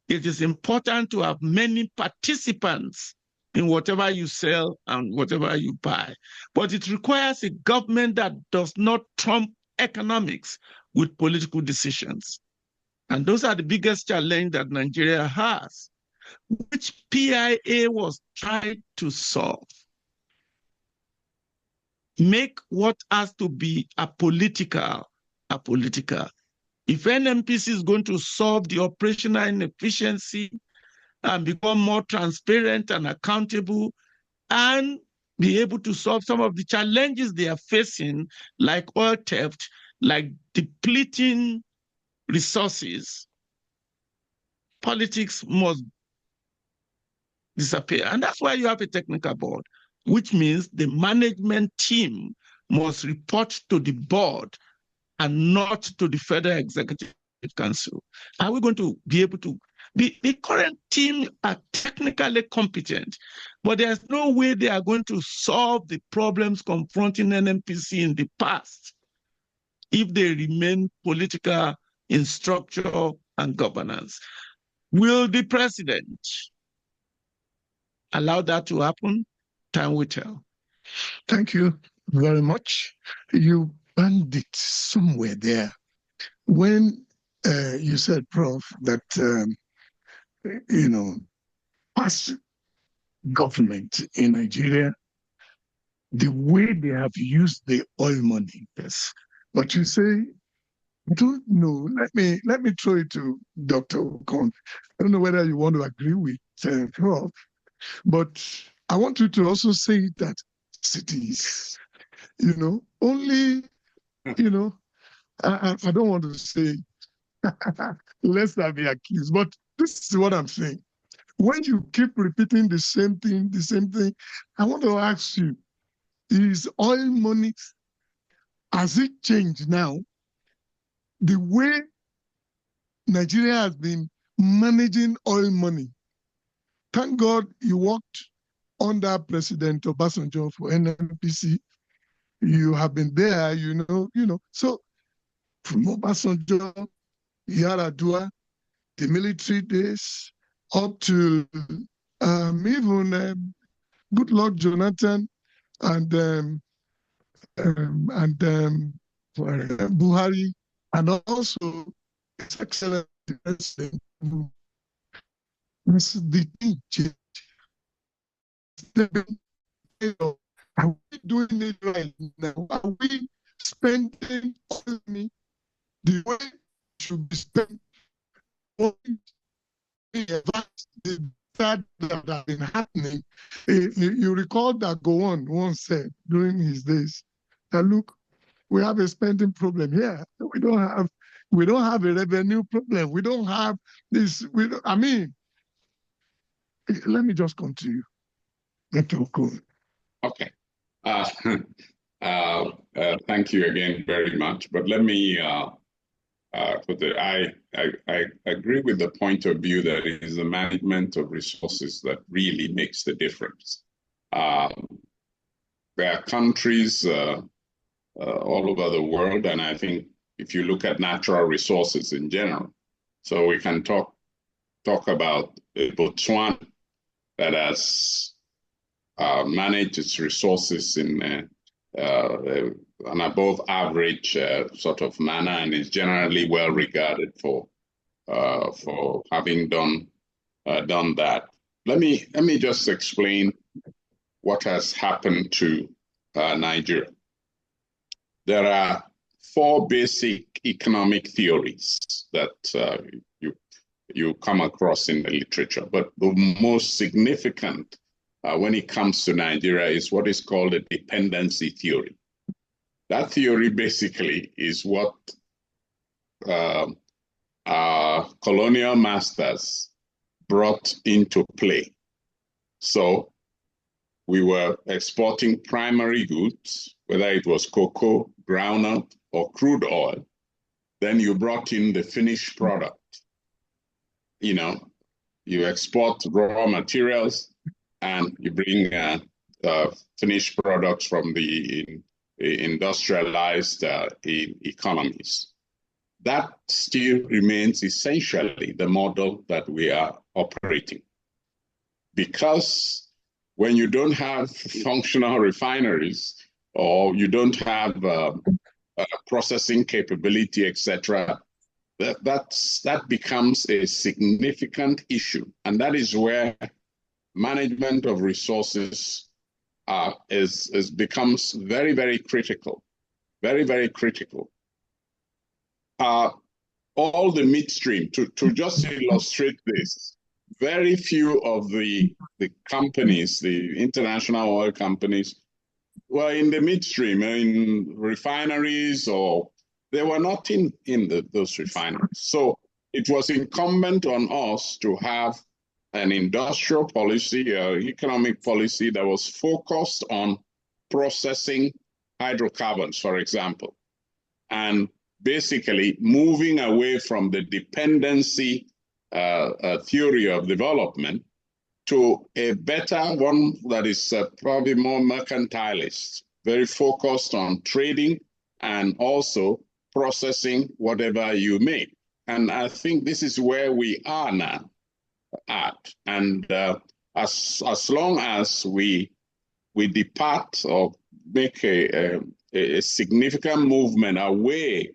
It is important to have many participants in whatever you sell and whatever you buy. But it requires a government that does not trump economics with political decisions. And those are the biggest challenge that Nigeria has, which PIA was trying to solve. Make what has to be apolitical. If NNPC is going to solve the operational inefficiency and become more transparent and accountable and be able to solve some of the challenges they are facing, like oil theft, like depleting resources, politics must disappear. And that's why you have a technical board, which means the management team must report to the board and not to the Federal Executive Council. Are we going to be able to? The current team are technically competent, but there's no way they are going to solve the problems confronting NNPC in the past if they remain political in structure and governance. Will the president allow that to happen? Time will tell. Thank you very much. You bandit somewhere there. When you said, Prof, that, past government in Nigeria, the way they have used the oil money, yes. But you say, I don't know. Let me throw it to Dr. Okon. I don't know whether you want to agree with Prof, but I want you to also say that cities, only, I don't want to say, lest I be accused, but this is what I'm saying. When you keep repeating the same thing, I want to ask you, is oil money, has it changed now? The way Nigeria has been managing oil money. Thank God you worked under President Obasanjo for NNPC. You have been there, So from Obasanjo, Yaradua, the military days, up to even good Lord Jonathan and Buhari, and also His Excellency President. That's the thing. Are we doing it right now? Are we spending money the way it should be spent? The bad that have been happening. You recall that Gowon once said during his days that, look, we have a spending problem here. We don't have a revenue problem. We don't have this. Let me just continue. Okay. Thank you again very much. But let me I agree with the point of view that it is the management of resources that really makes the difference. There are countries all over the world, and I think if you look at natural resources in general, so we can talk about Botswana that has managed its resources in an above average sort of manner, and is generally well regarded for having done that. Let me just explain what has happened to Nigeria. There are 4 basic economic theories that you come across in the literature, but the most significant when it comes to Nigeria is what is called a dependency theory. That theory basically is what our colonial masters brought into play. So we were exporting primary goods, whether it was cocoa, groundnut, or crude oil. Then you brought in the finished product. You export raw materials and you bring finished products from the industrialized economies. That still remains essentially the model that we are operating. Because when you don't have functional refineries, or you don't have processing capability, etc., that becomes a significant issue. And that is where management of resources becomes very, very critical. Very, very critical. All the midstream, to just illustrate this, very few of the companies, the international oil companies, were in the midstream, in refineries, or they were not in those refineries. So it was incumbent on us to have an industrial policy, economic policy that was focused on processing hydrocarbons, for example, and basically moving away from the dependency theory of development to a better one that is probably more mercantilist, very focused on trading and also processing whatever you make. And I think this is where we are now at. And as long as we depart or make a a significant movement away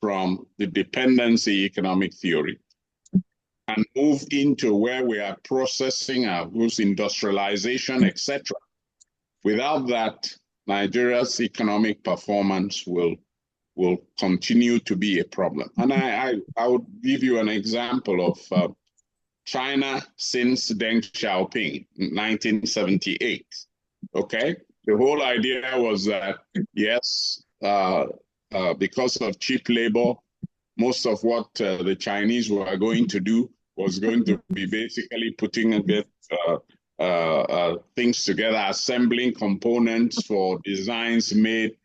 from the dependency economic theory and move into where we are processing our goods, industrialization, etc. Without that, Nigeria's economic performance will continue to be a problem. And I would give you an example of China since Deng Xiaoping in 1978. Okay, the whole idea was that yes, because of cheap labor, most of what the Chinese were going to do was going to be basically putting things together, assembling components for designs made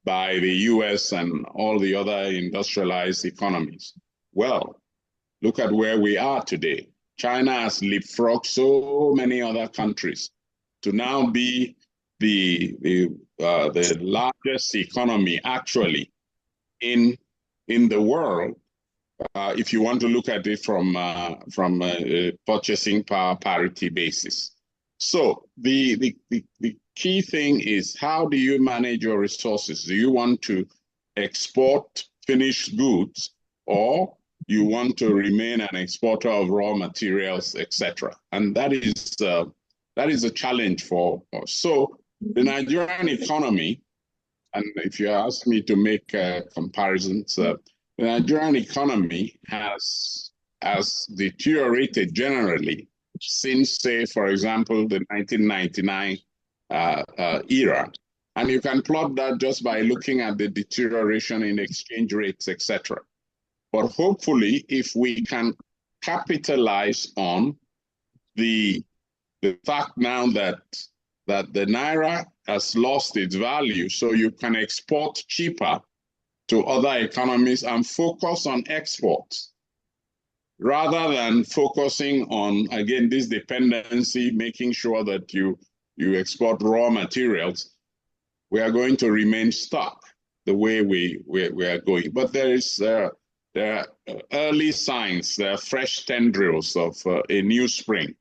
by the US and all the other industrialized economies. Well, look at where we are today. China has leapfrogged so many other countries to now be the largest economy actually in the world. If you want to look at it from a purchasing power parity basis. So the key thing is, how do you manage your resources? Do you want to export finished goods, or you want to remain an exporter of raw materials, etc.? And that is a challenge for us. So the Nigerian economy, and if you ask me to make comparisons, the Nigerian economy has deteriorated generally since, say, for example, the 1999 era. And you can plot that just by looking at the deterioration in exchange rates, etc. But hopefully, if we can capitalize on the fact now that the Naira has lost its value, so you can export cheaper to other economies and focus on exports, rather than focusing on, again, this dependency, making sure that you export raw materials, we are going to remain stuck the way we are going. But there are early signs, there are fresh tendrils of a new spring.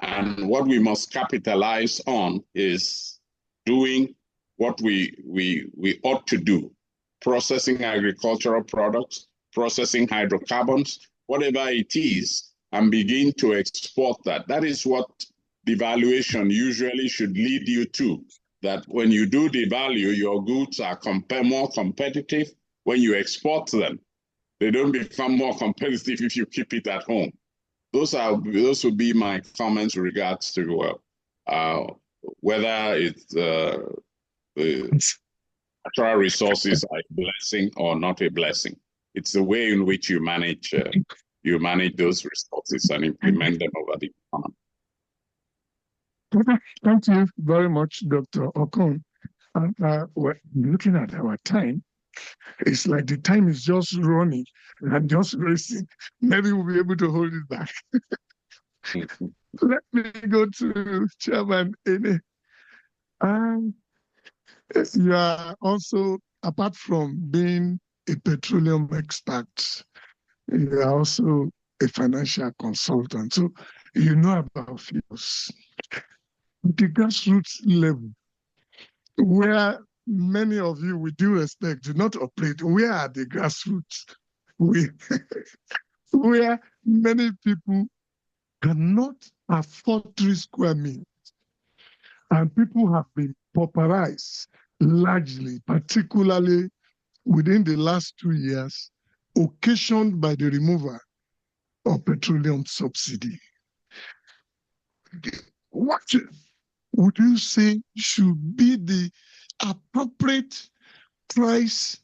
And what we must capitalize on is doing what we ought to do: processing agricultural products, processing hydrocarbons, whatever it is, and begin to export that. That is what devaluation usually should lead you to, that when you do devalue, your goods are more competitive. When you export them, they don't become more competitive if you keep it at home. Those would be my comments with regards to whether it's natural resources are a blessing or not a blessing. It's the way in which you manage those resources and implement them over the economy. Thank you very much, Dr. Okon. And we're looking at our time. It's like the time is just running and just racing. Maybe we'll be able to hold it back. Let me go to Chairman Ene. You are also, apart from being a petroleum expert, you are also a financial consultant. So you know about fuels. The grassroots level, where many of you, with due respect, do not operate, where are the grassroots? Where many people cannot afford 3 square meters. And people have been pauperized largely, particularly within the last 2 years, occasioned by the removal of petroleum subsidy. What would you say should be the appropriate price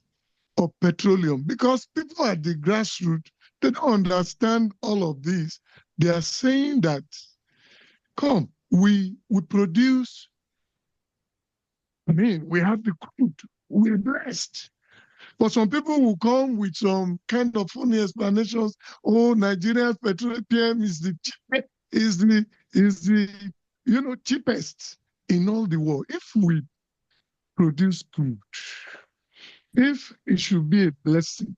of petroleum? Because people at the grassroots, they don't understand all of this. They are saying that, come, we produce, we have the crude, we're blessed. But some people will come with some kind of funny explanations. Oh, Nigeria's petroleum is the cheapest in all the world. If we produce crude, if it should be a blessing,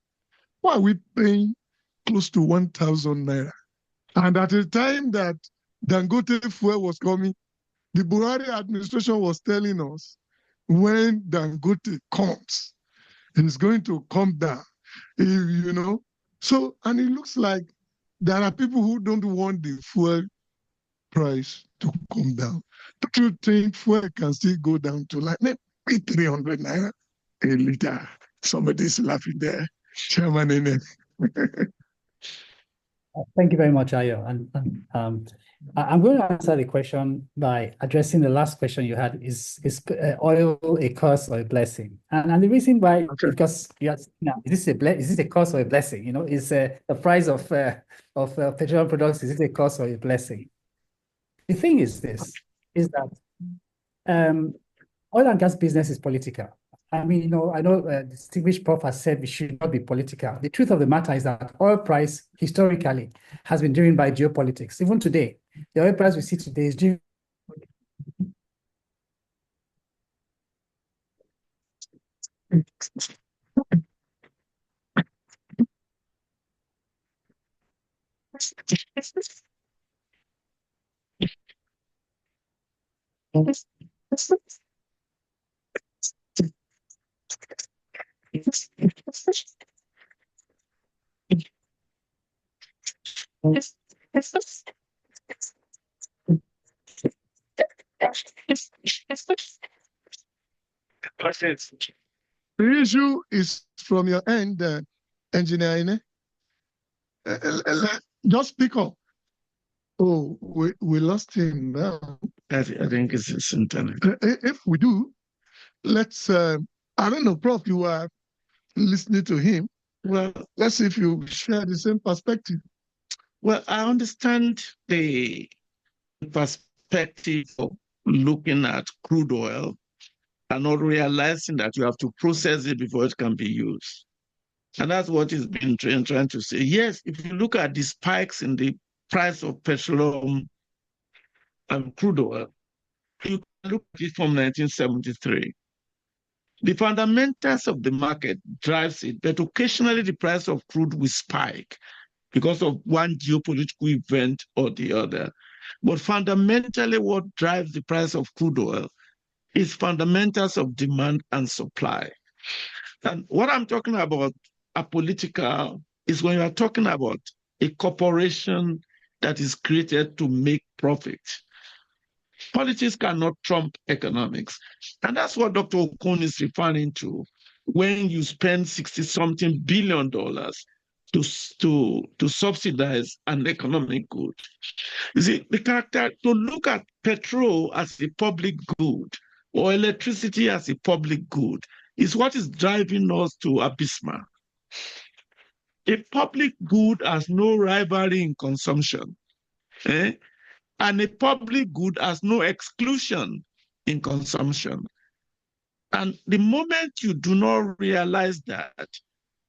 why are we paying close to 1,000 naira? And at the time that Dangote fuel was coming, the Buhari administration was telling us when Dangote comes, and it's going to come down, you know. So, and it looks like there are people who don't want the fuel price to come down. Don't you think fuel can still go down to like maybe 300 naira a liter? Somebody's laughing there. Chairman NN. Thank you very much, Ayo. And I'm going to answer the question by addressing the last question you had: is oil a curse or a blessing? And the reason why, because you asked, now, is this a curse or a blessing? You know, is the price of petroleum products, is it a curse or a blessing? The thing is this: is that oil and gas business is political. I mean, you know, I know distinguished prof has said we should not be political. The truth of the matter is that oil price historically has been driven by geopolitics. Even today, the oil price we see today is driven. The issue is from your end, engineer Ine. Just speak up. Oh, we lost him now. I think it's his internet. If we do, let's, I don't know, Prof, you are listening to him. Well, let's see if you share the same perspective. Well, I understand the perspective of looking at crude oil and not realizing that you have to process it before it can be used. And that's what he's been trying to say. Yes, if you look at the spikes in the price of petroleum and crude oil, you can look at it from 1973. The fundamentals of the market drives it, but occasionally the price of crude will spike because of one geopolitical event or the other. But fundamentally, what drives the price of crude oil is fundamentals of demand and supply. And what I'm talking about, apolitical, is when you are talking about a corporation that is created to make profit. Politics cannot trump economics. And that's what Dr. Okon is referring to when you spend $60-something billion to subsidize an economic good. You see, the character to look at petrol as a public good or electricity as a public good is what is driving us to abysmal. A public good has no rivalry in consumption. And a public good has no exclusion in consumption. And the moment you do not realize that,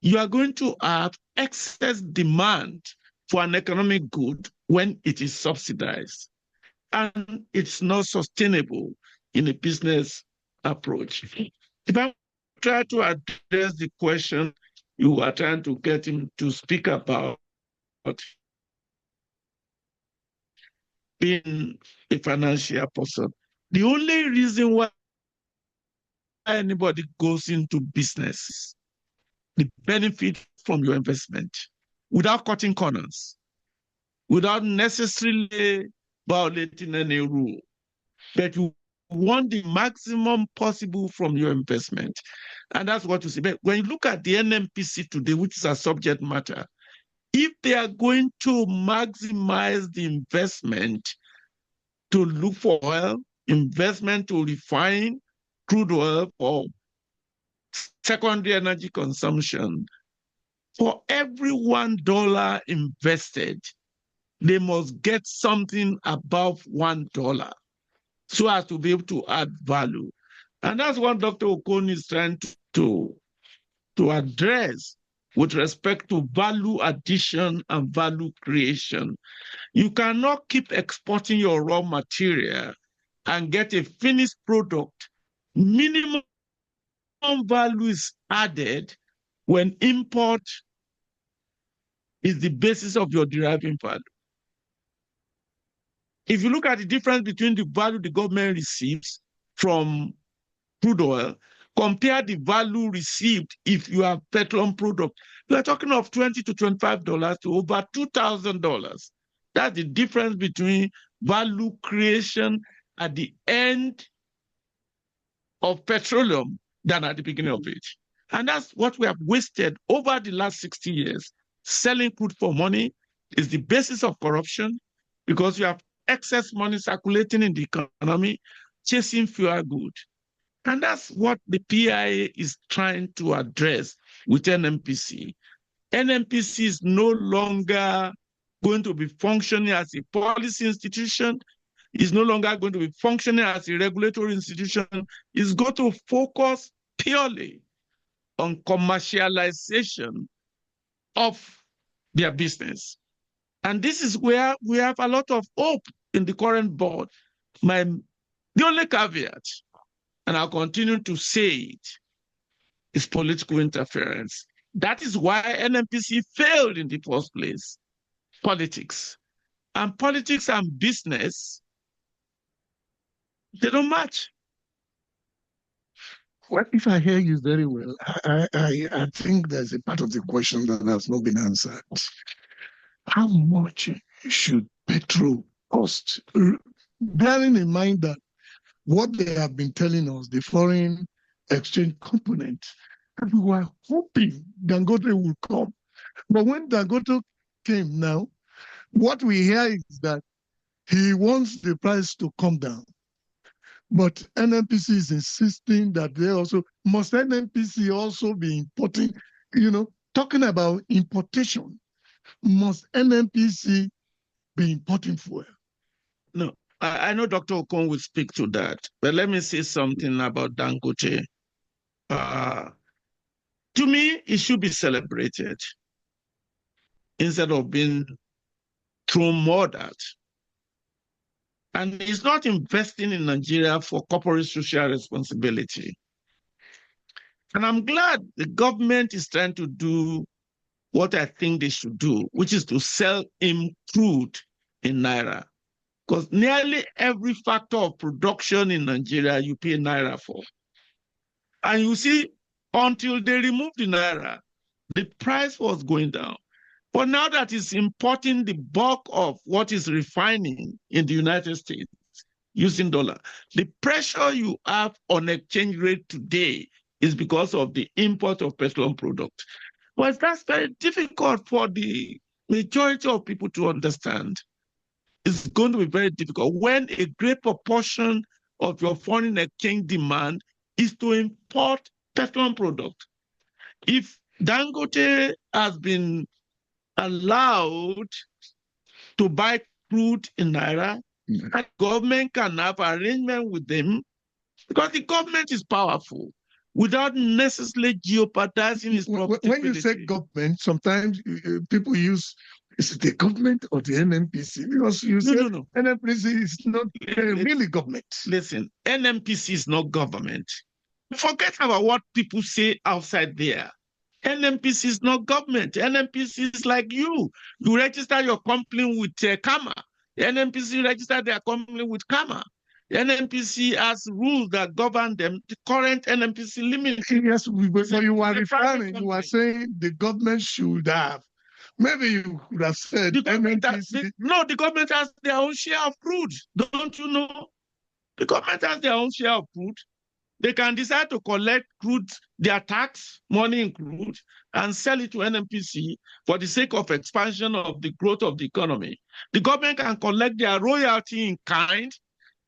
you are going to have excess demand for an economic good when it is subsidized. And it's not sustainable in a business approach. If I try to address the question you are trying to get him to speak about, being a financial person, the only reason why anybody goes into business, the benefit from your investment, without cutting corners, without necessarily violating any rule, but you want the maximum possible from your investment. And that's what you see. But when you look at the NNPC today, which is a subject matter, if they are going to maximize the investment to look for oil, investment to refine crude oil for secondary energy consumption, for every $1 invested, they must get something above $1 so as to be able to add value. And that's what Dr. Okon is trying to address with respect to value addition and value creation. You cannot keep exporting your raw material and get a finished product. Minimum value is added when import is the basis of your deriving value. If you look at the difference between the value the government receives from crude oil, compare the value received if you have petroleum product. We are talking of $20 to $25 to over $2,000. That's the difference between value creation at the end of petroleum than at the beginning of it. And that's what we have wasted over the last 60 years. Selling crude for money is the basis of corruption because you have excess money circulating in the economy, chasing fewer goods. And that's what the PIA is trying to address with NNPC. NNPC is no longer going to be functioning as a policy institution. It's no longer going to be functioning as a regulatory institution. It's going to focus purely on commercialization of their business. And this is where we have a lot of hope in the current board. The only caveat, and I'll continue to say it, is political interference. That is why NNPC failed in the first place. Politics. And politics and business, they don't match. Well, if I hear you very well, I think there's a part of the question that has not been answered. How much should petrol cost? Bearing in mind that what they have been telling us, the foreign exchange component, and we were hoping Dangote would come. But when Dangote came now, what we hear is that he wants the price to come down. But NNPC is insisting that must NNPC also be importing, talking about importation, must NNPC be importing fuel? No, I know Dr. Okon will speak to that, but let me say something about Dangote. To me, it should be celebrated instead of being thrown mud at. And it's not investing in Nigeria for corporate social responsibility. And I'm glad the government is trying to do what I think they should do, which is to sell him crude in Naira. Because nearly every factor of production in Nigeria, you pay Naira for. And you see, until they removed the Naira, the price was going down. But now that it's importing the bulk of what is refining in the United States using dollar, the pressure you have on exchange rate today is because of the import of petroleum products. But that's very difficult for the majority of people to understand. It's going to be very difficult when a great proportion of your foreign exchange demand is to import petroleum products. If Dangote has been allowed to buy crude in Naira, the government can have arrangement with them because the government is powerful without necessarily jeopardizing its profitability. When you say government, sometimes people use, is it the government or the NNPC? Because you say NNPC is not really government. Listen, NNPC is not government. Forget about what people say outside there. NNPC is not government. NNPC is like you. You register your company with Kama. The NNPC register their company with Kama. The NNPC has rules that govern them. The current NNPC limit. Yes, so you are referring, you are saying the government should have. Maybe you would have said the NNPC. The government has their own share of crude. Don't you know? The government has their own share of crude. They can decide to collect crude, their tax money in crude, and sell it to NNPC for the sake of expansion of the growth of the economy. The government can collect their royalty in kind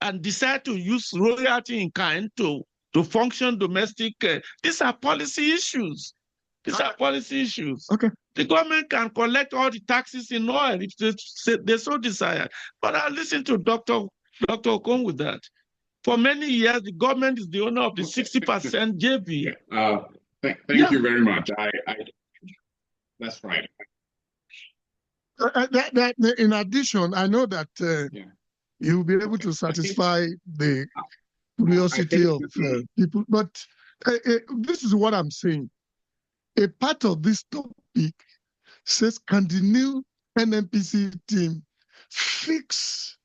and decide to use royalty in kind to function domestic. These are policy issues. Okay. The government can collect all the taxes in oil if they so desire. But I listen to Dr. Okon with that. For many years, the government is the owner of the 60% JV. Thank you very much. That's right. In addition, I know that you'll be able to satisfy the curiosity of people, but this is what I'm saying. A part of this topic says, can the new NNPC team fix,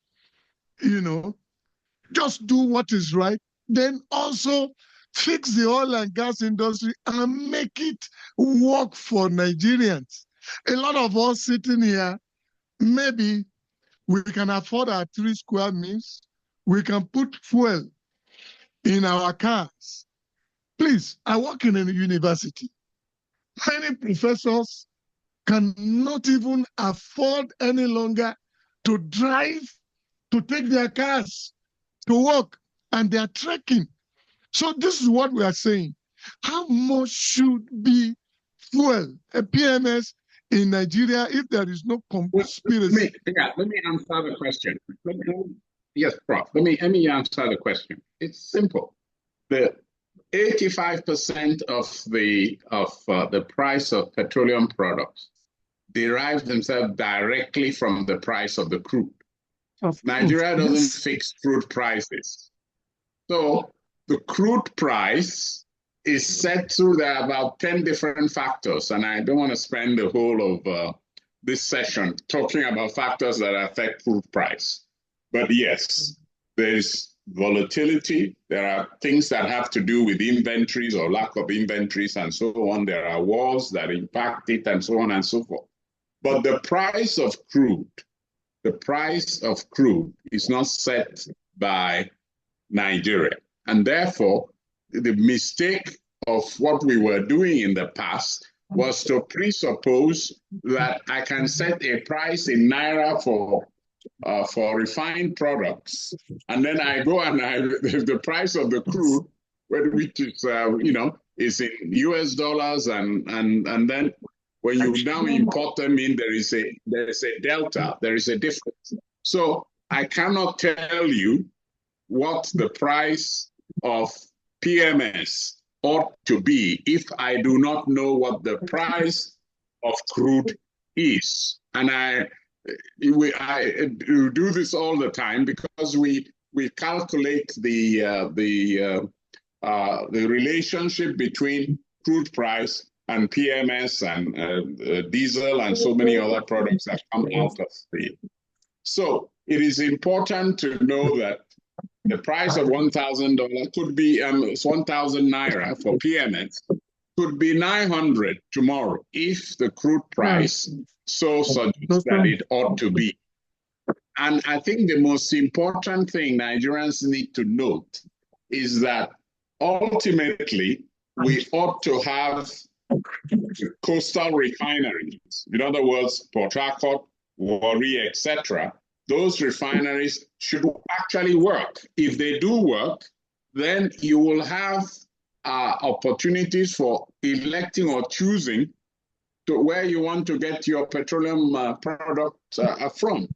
just do what is right, then also fix the oil and gas industry and make it work for Nigerians. A lot of us sitting here, maybe we can afford our 3 square meals. We can put fuel in our cars. Please, I work in a university. Many professors cannot even afford any longer to drive, to take their cars to work, and they are trekking. So this is what we are saying. How much should be fuel, a PMS in Nigeria if there is no conspiracy? Let me answer the question. Yes, Prof. Let me answer the question. It's simple. The 85% of the price of petroleum products derive themselves directly from the price of the crude. Nigeria doesn't fix crude prices. So the crude price is set through there are about 10 different factors, and I don't want to spend the whole of this session talking about factors that affect crude price. But yes, there's volatility. There are things that have to do with inventories or lack of inventories and so on. There are wars that impact it and so on and so forth. But the price of crude is not set by Nigeria. And therefore, the mistake of what we were doing in the past was to presuppose that I can set a price in Naira for refined products, and then I go and the price of the crude, which is is in US dollars, and then when you now import them in, there is a delta, there is a difference. So I cannot tell you what the price of PMS ought to be if I do not know what the price of crude is. And I do this all the time because we calculate the relationship between crude price and PMS and diesel and so many other products that come out of the. So it is important to know that the price of $1,000 could be 1,000 Naira for PMS, could be 900 tomorrow if the crude price so suggests that it ought to be. And I think the most important thing Nigerians need to note is that ultimately we ought to have coastal refineries. In other words, Port Harcourt, Warri, etc. Those refineries should actually work. If they do work, then you will have opportunities for electing or choosing to where you want to get your petroleum products from.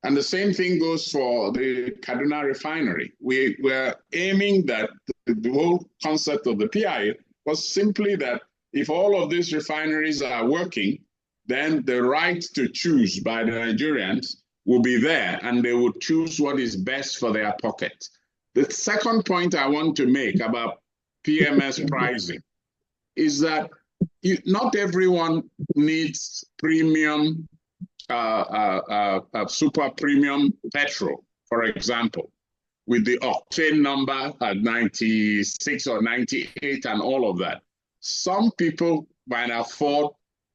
And the same thing goes for the Kaduna refinery. We're aiming that the whole concept of the PIA was simply that if all of these refineries are working, then the right to choose by the Nigerians will be there, and they would choose what is best for their pocket. The second point I want to make about PMS pricing is that not everyone needs premium, super premium petrol, for example, with the octane number at 96 or 98 and all of that. Some people might afford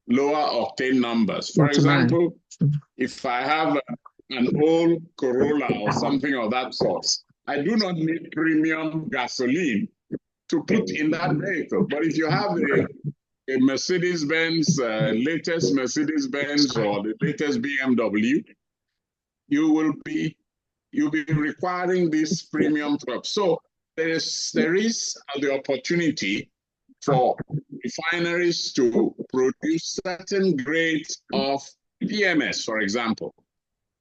lower octane numbers. For example, if I have an old Corolla or something of that sort, I do not need premium gasoline to put in that vehicle. But if you have a Mercedes-Benz, latest Mercedes-Benz or the latest BMW, you'll be requiring this premium truck. So there is the opportunity for refineries to produce certain grades of PMS, for example.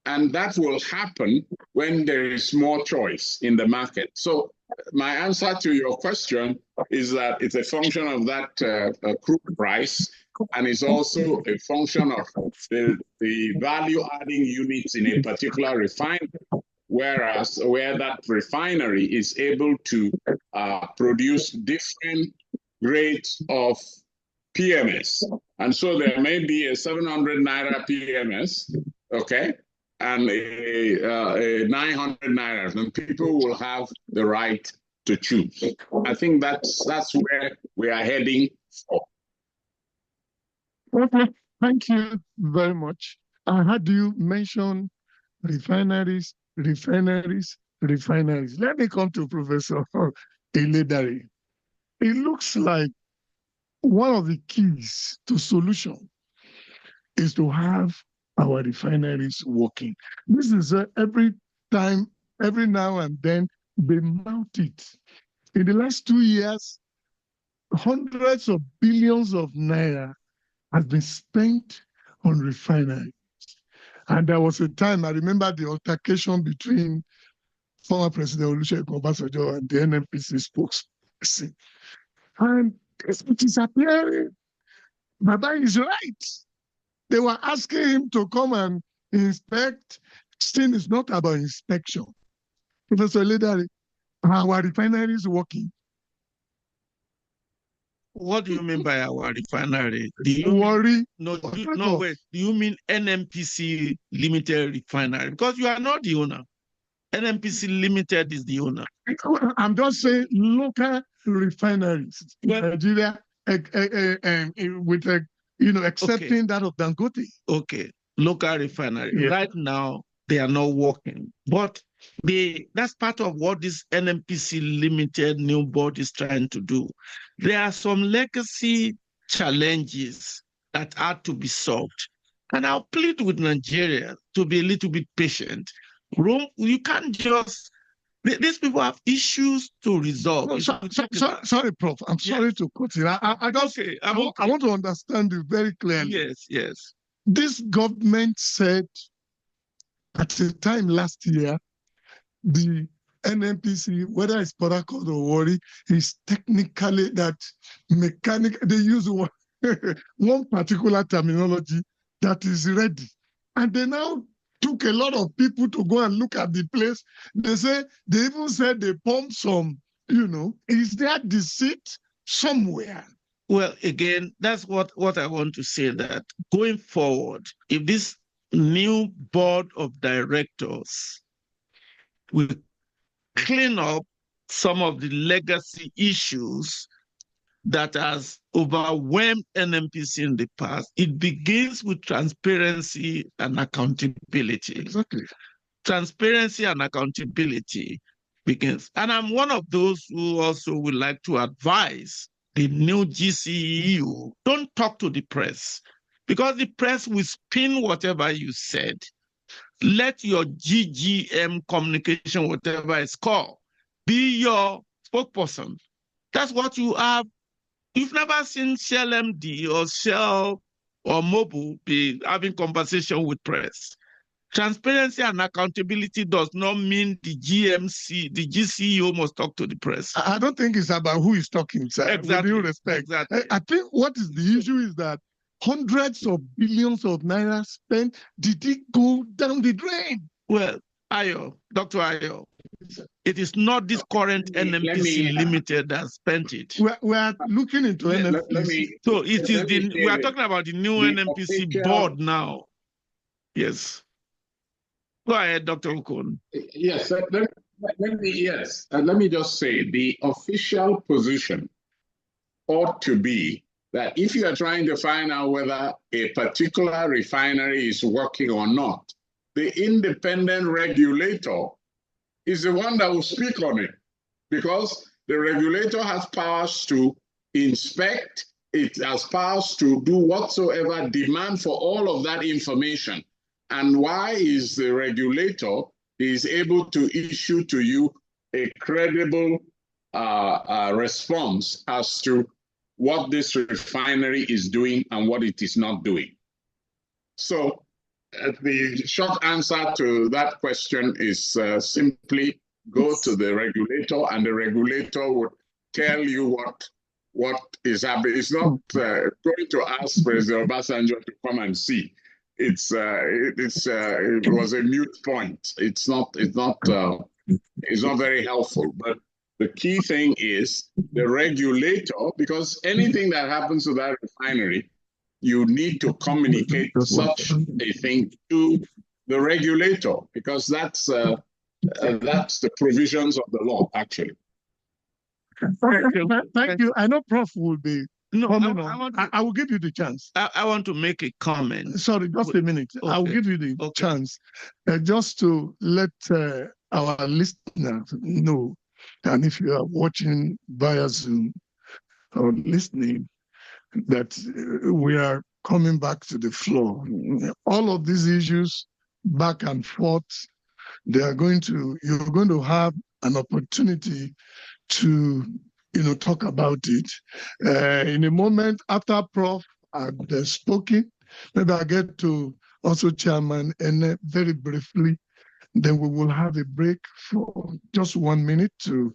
And that will happen when there is more choice in the market. So my answer to your question is that it's a function of that crude price, and it's also a function of the value-adding units in a particular refinery, where that refinery is able to produce different grades of PMS. And so there may be a 700 Naira PMS, okay, and a 900 Naira, and people will have the right to choose. I think that's where we are heading for. Okay, thank you very much. I heard you mention refineries. Let me come to Professor Eledari. It looks like one of the keys to solution is to have our refineries working. This is every time, every now and then, they mount it. In the last 2 years, hundreds of billions of naira has been spent on refineries. And there was a time, I remember the altercation between former President Olusegun Obasanjo and the NNPC spokesperson. And it is appearing, Baba is right. They were asking him to come and inspect. Still, it's not about inspection. Professor Ledari, our refinery is working. What do you mean by our refinery? Do you worry? wait. Do you mean NNPC Limited Refinery? Because you are not the owner. NNPC Limited is the owner. I'm just saying local refineries in Nigeria, with accepting that of Dangote. Okay, local refinery. Yeah. Right now, they are not working, but that's part of what this NNPC Limited new board is trying to do. There are some legacy challenges that are to be solved. And I'll plead with Nigeria to be a little bit patient. You can't just, these people have issues to resolve. No, sorry, Prof. I'm sorry to cut in. I want to understand you very clearly. Yes. This government said at the time last year, the NNPC, whether it's Port Harcourt or Warri, is technically that mechanic. They use one particular terminology that is ready. And they now took a lot of people to go and look at the place. They even said they pumped some, is there deceit somewhere? Well, again, that's what I want to say, that going forward, if this new board of directors will clean up some of the legacy issues that has overwhelmed NNPC in the past, it begins with transparency and accountability. Exactly. Transparency and accountability begins. And I'm one of those who also would like to advise the new GCEU, don't talk to the press, because the press will spin whatever you said. Let your GGM communication, whatever it's called, be your spokesperson. That's what you have. You've never seen Shell MD or Shell or Mobil be having conversation with press. Transparency and accountability does not mean the GCEO must talk to the press. I don't think it's about who is talking, sir. Exactly. With due respect. Exactly. I think what is the issue is that hundreds of billions of naira spent, did it go down the drain? Well, Dr. Ayo, it is not this current NNPC Limited that spent it. We are looking into NNPC. So it is we are talking about the new NNPC board now. Yes. Go ahead, Dr. Okon. Yes, let me just say the official position ought to be that if you are trying to find out whether a particular refinery is working or not, the independent regulator is the one that will speak on it, because the regulator has powers to inspect, it has powers to do whatsoever, demand for all of that information. And why is the regulator is able to issue to you a credible response as to what this refinery is doing and what it is not doing? So the short answer to that question is simply go to the regulator, and the regulator would tell you what is happening. It's not going to ask President Obasanjo to come and see. It was a mute point. It's not very helpful. But the key thing is the regulator, because anything that happens to that refinery, you need to communicate such a thing to the regulator, because that's the provisions of the law, actually. Thank you. I know Prof will be coming on. I will give you the chance. I want to make a comment. Sorry, just a minute. Okay. I will give you the chance just to let our listeners know. And if you are watching via Zoom or listening, that we are coming back to the floor. All of these issues, back and forth, you're going to have an opportunity to, talk about it. In a moment after Prof had spoken, maybe I get to also Chairman and very briefly, then we will have a break for just 1 minute to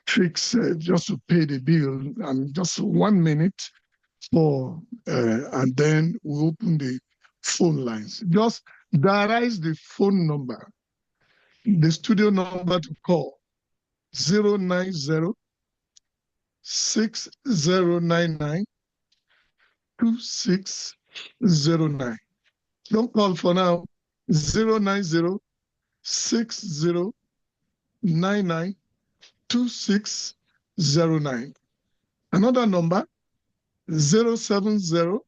fix, just to pay the bill, and just 1 minute and then we open the phone lines. Just diarize the phone number, the studio number to call, 090 6099 2609. Don't call for now. 090 6099 2609. Another number, 070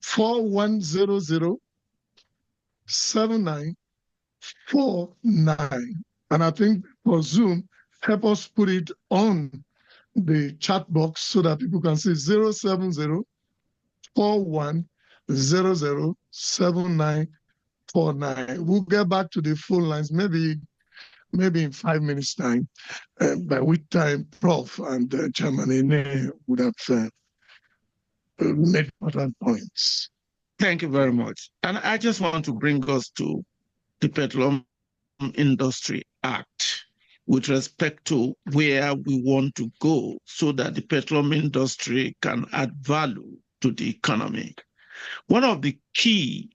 4100 7949. And I think for Zoom, help us put it on the chat box so that people can see 070 4100 7949. We'll get back to the phone lines maybe in 5 minutes' time, by which time Prof and Chairman Ene would have made important points. Thank you very much. And I just want to bring us to the Petroleum Industry Act with respect to where we want to go so that the petroleum industry can add value to the economy. One of the key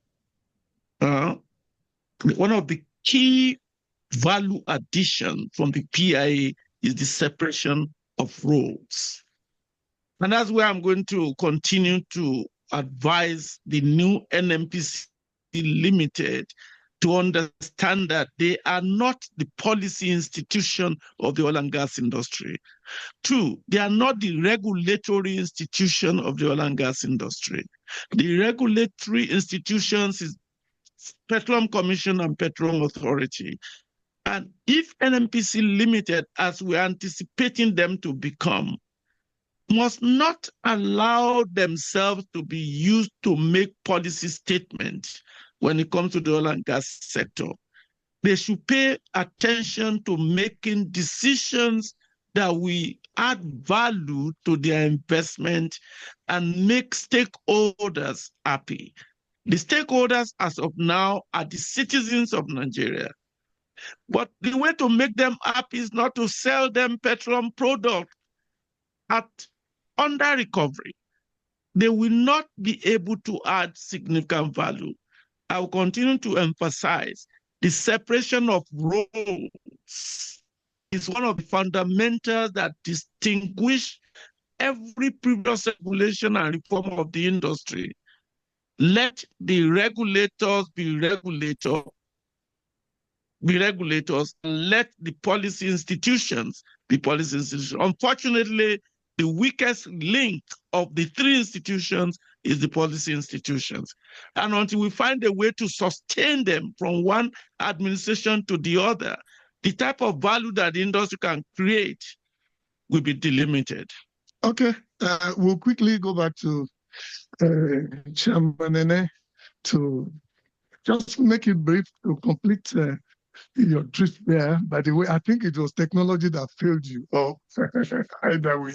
value addition from the PIA is the separation of roles. And that's where I'm going to continue to advise the new NNPC Limited to understand that they are not the policy institution of the oil and gas industry. 2, they are not the regulatory institution of the oil and gas industry. The regulatory institutions is Petroleum Commission and Petroleum Authority. And if NNPC Limited, as we're anticipating them to become, must not allow themselves to be used to make policy statements when it comes to the oil and gas sector. They should pay attention to making decisions that will add value to their investment and make stakeholders happy. The stakeholders as of now are the citizens of Nigeria. But the way to make them happy is not to sell them petroleum product under recovery. They will not be able to add significant value. I will continue to emphasize the separation of roles is one of the fundamentals that distinguish every previous regulation and reform of the industry. Let the regulators be regulators, and let the policy institutions be policy institutions. Unfortunately, the weakest link of the 3 institutions is the policy institutions. And until we find a way to sustain them from one administration to the other, the type of value that the industry can create will be delimited. Okay, we'll quickly go back to Chairman Ene to just make it brief to complete your drift there. By the way, I think it was technology that failed you. Oh, either way.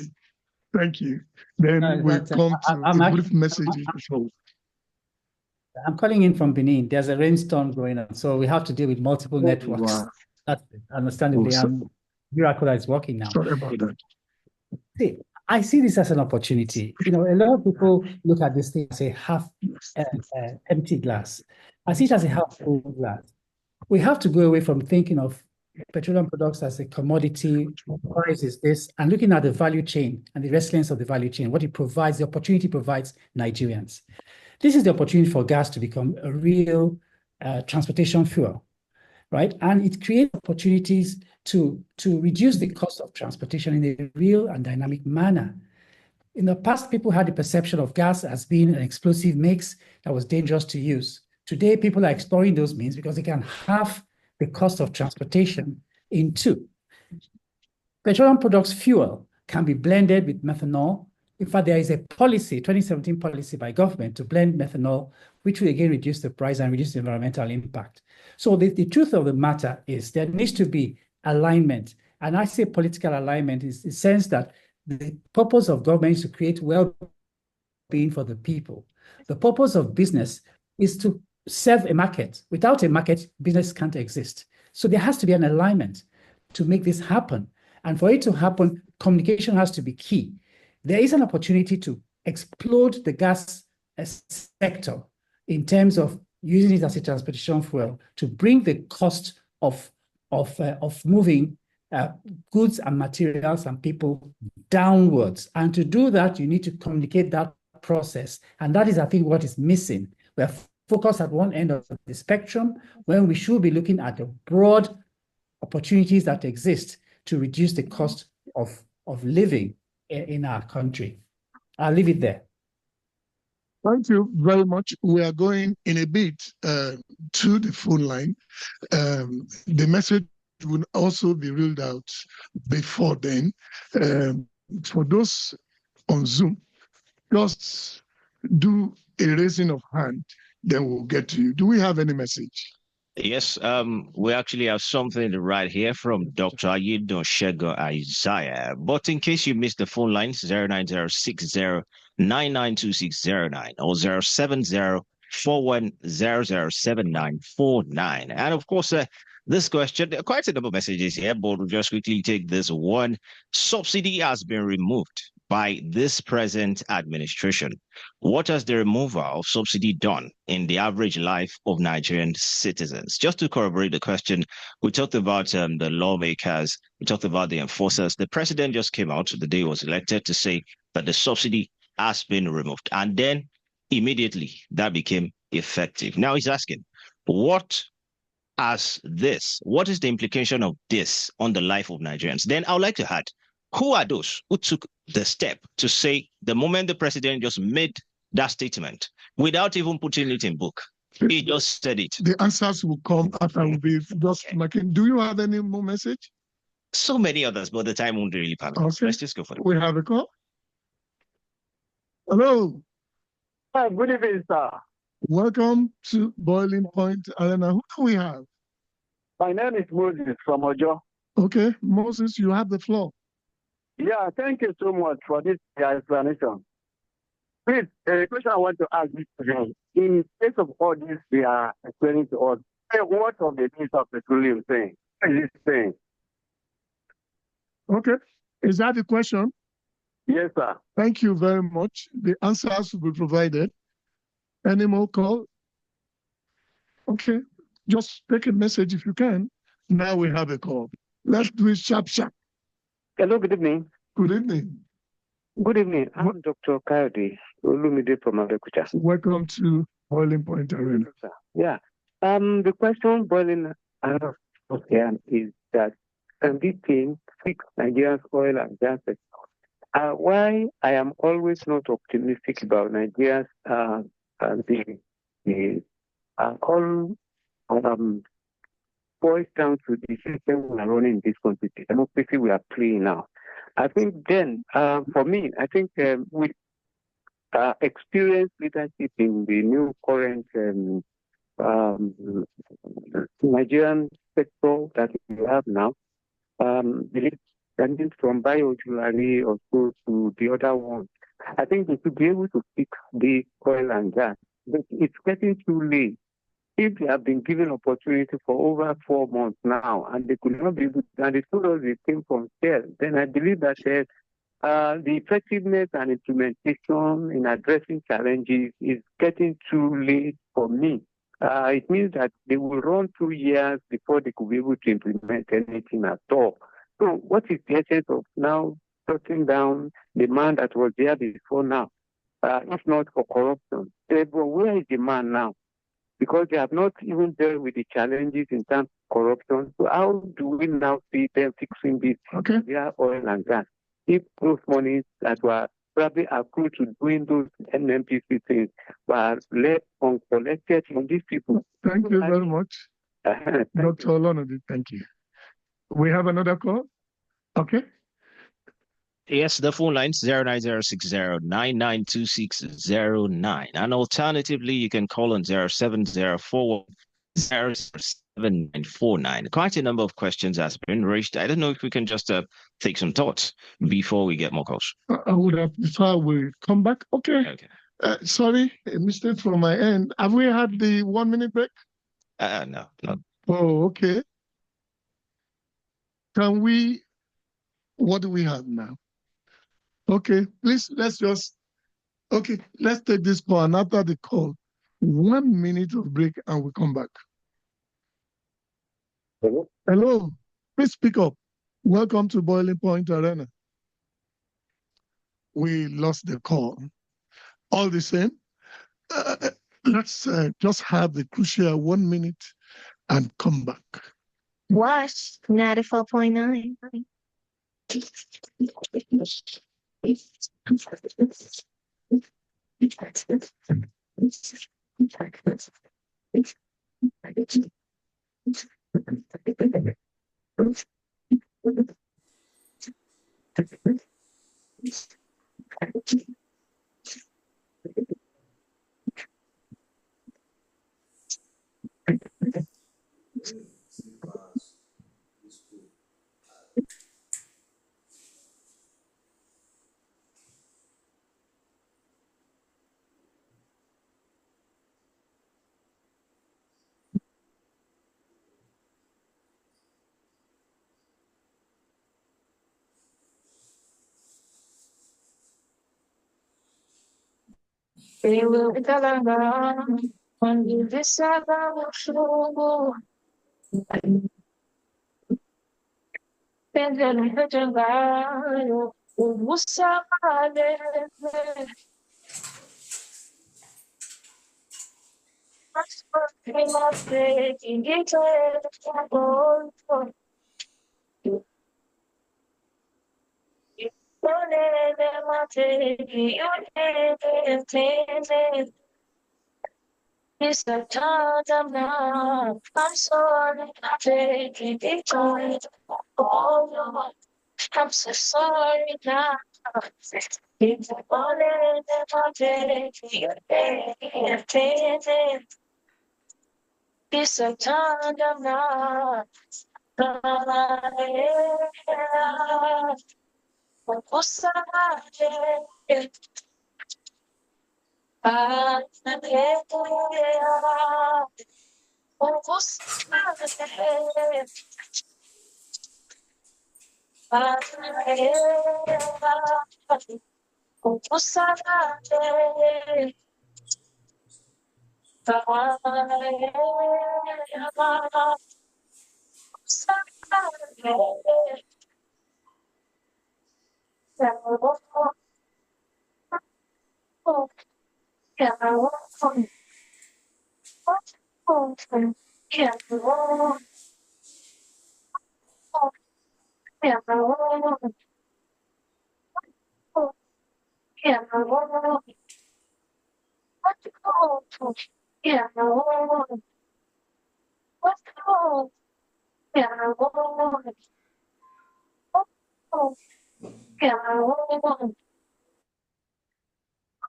Thank you. Then we'll come to the brief message. I'm calling in from Benin. There's a rainstorm going on, so we have to deal with multiple networks. Wow. That's understandably. Miracle is working now. Sorry about that. See, I see this as an opportunity. A lot of people look at this thing as a half empty glass. I see it as a half full glass. We have to go away from thinking of petroleum products as a commodity, price is this, and looking at the value chain and the resilience of the value chain, what it provides, the opportunity provides Nigerians. This is the opportunity for gas to become a real transportation fuel, right? And it creates opportunities to reduce the cost of transportation in a real and dynamic manner. In the past, people had the perception of gas as being an explosive mix that was dangerous to use. Today, people are exploring those means because they can halve the cost of transportation in two. Petroleum products fuel can be blended with methanol. In fact, there is a policy, 2017 policy by government to blend methanol, which will again reduce the price and reduce the environmental impact. So the truth of the matter is there needs to be alignment. And I say political alignment is the sense that the purpose of government is to create well-being for the people. The purpose of business is to serve a market. Without a market, business can't exist. So there has to be an alignment to make this happen. And for it to happen, communication has to be key. There is an opportunity to explode the gas sector in terms of using it as a transportation fuel to bring the cost of moving goods and materials and people downwards. And to do that, you need to communicate that process. And that is, I think, what is missing. We're focused at one end of the spectrum when we should be looking at the broad opportunities that exist to reduce the cost of living in our country. I'll leave it there. Thank you very much. We are going in a bit to the phone line. The message will also be ruled out before then. For those on Zoom, just do a raising of hand, then we'll get to you. Do we have any message? Yes, we actually have something right here from Dr. Ayidon Shego Isaiah. But in case you missed the phone lines, 09060992609 or 07041007949. And of course, this question, there are quite a number of messages here, but we'll just quickly take this one. Subsidy has been removed by this present administration. What has the removal of subsidy done in the average life of Nigerian citizens? Just to corroborate the question, we talked about the lawmakers, we talked about the enforcers. The president just came out the day he was elected to say that the subsidy has been removed. And then immediately that became effective. Now he's asking, what is the implication of this on the life of Nigerians? Then I would like to add, who are those who took the step to say the moment the president just made that statement without even putting it in book, he just said it? The answers will come after we'll be just marking. Do you have any more message? So many others, but the time won't really permit. Okay. Let's just go for it. We have a call. Hello. Hi, good evening, sir. Welcome to Boiling Point Arena. Who do we have? My name is Moses from Ojo. Okay, Moses, you have the floor. Yeah, thank you so much for this explanation. Please, the question I want to ask you today, in case of all this we are explaining to us, what of the needs of petroleum saying? What is it saying? Okay, is that the question? Yes, sir. Thank you very much. The answers will be provided. Any more call? Okay, just take a message if you can. Now we have a call. Let's do it sharp. Hello, good evening. Good evening. Good evening. I'm Dr. Kayode Olumide from Abeokuta. Welcome to Boiling Point Arena. Yeah. The question boiling out of here is that can this thing fix Nigeria's oil and gas sector? Why I am always not optimistic about Nigeria's boils down to the system we are running in this country, the democracy we are playing now. I think then, for me, I think with experienced leadership in the new current Nigerian sector that we have now, ranging from biojewelry or so to the other one, I think we should be able to fix the oil and gas. But it's getting too late. If they have been given opportunity for over 4 months now, and they could not be able to, and they told us it came from Shell, then I believe that the effectiveness and implementation in addressing challenges is getting too late for me. It means that they will run 2 years before they could be able to implement anything at all. So what is the essence of now shutting down the man that was there before now, if not for corruption? But where is the man now? because they have not even dealt with the challenges in terms of corruption. So how do we now see them fixing this oil and gas? If those monies that were probably accrued to doing those NNPC things were left uncollected from these people. Thank you very much. Dr. Olonode, thank you. We have another call? Okay. Yes, the phone line 09060992609. And alternatively, you can call on 0704-07949. Quite a number of questions has been raised. I don't know if we can just take some thoughts before we get more calls. I would have preferred we come back. Okay. Sorry, a mistake from my end. Have we had the 1 minute break? No. Oh, okay. Can we, what do we have now? Okay, please, let's take this call, and after the call, 1 minute of break and we come back. Hello, please speak up. Welcome to Boiling Point Arena. We lost the call. All the same, let's just have the crucial 1 minute and come back. Wash 94.9. They will be calling when you decide to show. Pendendo de jangaio, o musamale. Mas porque não sei que guitarra é it's the time now. I'm sorry, I'm taking it time. Oh, no. I'm so sorry now. It's all in my taking it. It's the time now.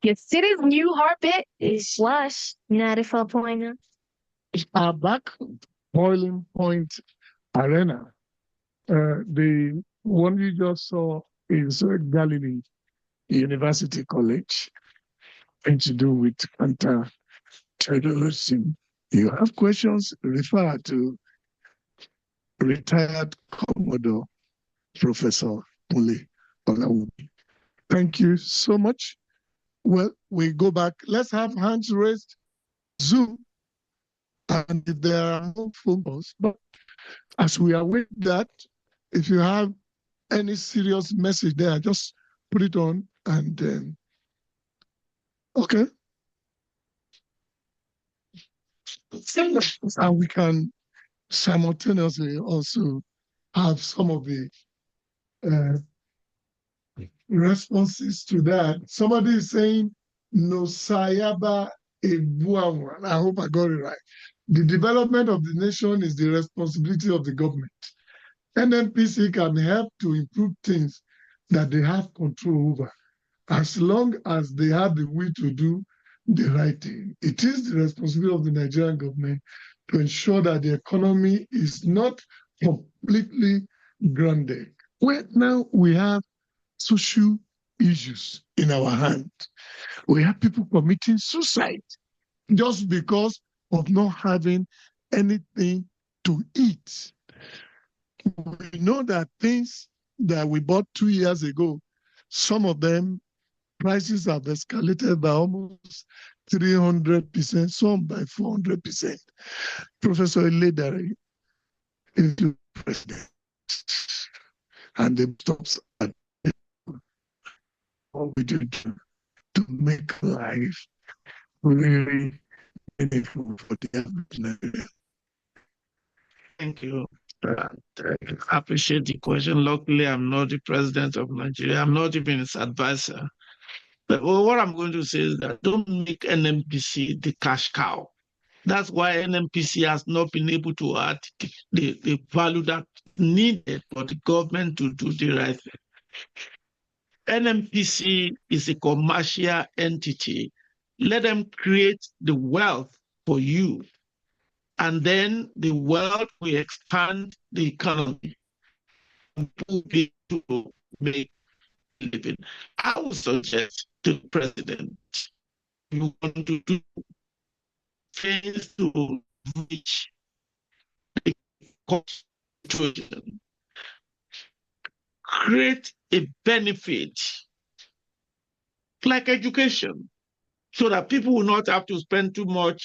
Your city's new heartbeat is Wash 94.9. Back, Boiling Point Arena. The one you just saw is Galilee University College, and to do with counter-terrorism. You have questions, refer to retired Commodore Professor Mule Olawumi. Thank you so much. Well, we go back. Let's have hands raised, Zoom, and if there are no phone calls. But as we await that, if you have any serious message there, just put it on and okay. And we can simultaneously also have some of the responses to that. Somebody is saying, no sayaba ebuawan. I hope I got it right. The development of the nation is the responsibility of the government. NNPC can help to improve things that they have control over, as long as they have the will to do the right thing. It is the responsibility of the Nigerian government to ensure that the economy is not completely grounded. Well, now we have social issues in our hand. We have people committing suicide just because of not having anything to eat. We know that things that we bought 2 years ago, some of them, prices have escalated by almost 300%, some by 400%. Professor Eledari is the president, and the stops at what we do to make life really meaningful for the average Nigerian. Thank you. I appreciate the question. Luckily, I'm not the president of Nigeria. I'm not even its advisor. But what I'm going to say is that don't make NNPC the cash cow. That's why NNPC has not been able to add the value that's needed for the government to do the right thing. NNPC is a commercial entity. Let them create the wealth for you. And then the wealth will expand the economy. And people will be able to make a living. I would suggest to the president, you want to do things to reach the cost situation, create a benefit like education, so that people will not have to spend too much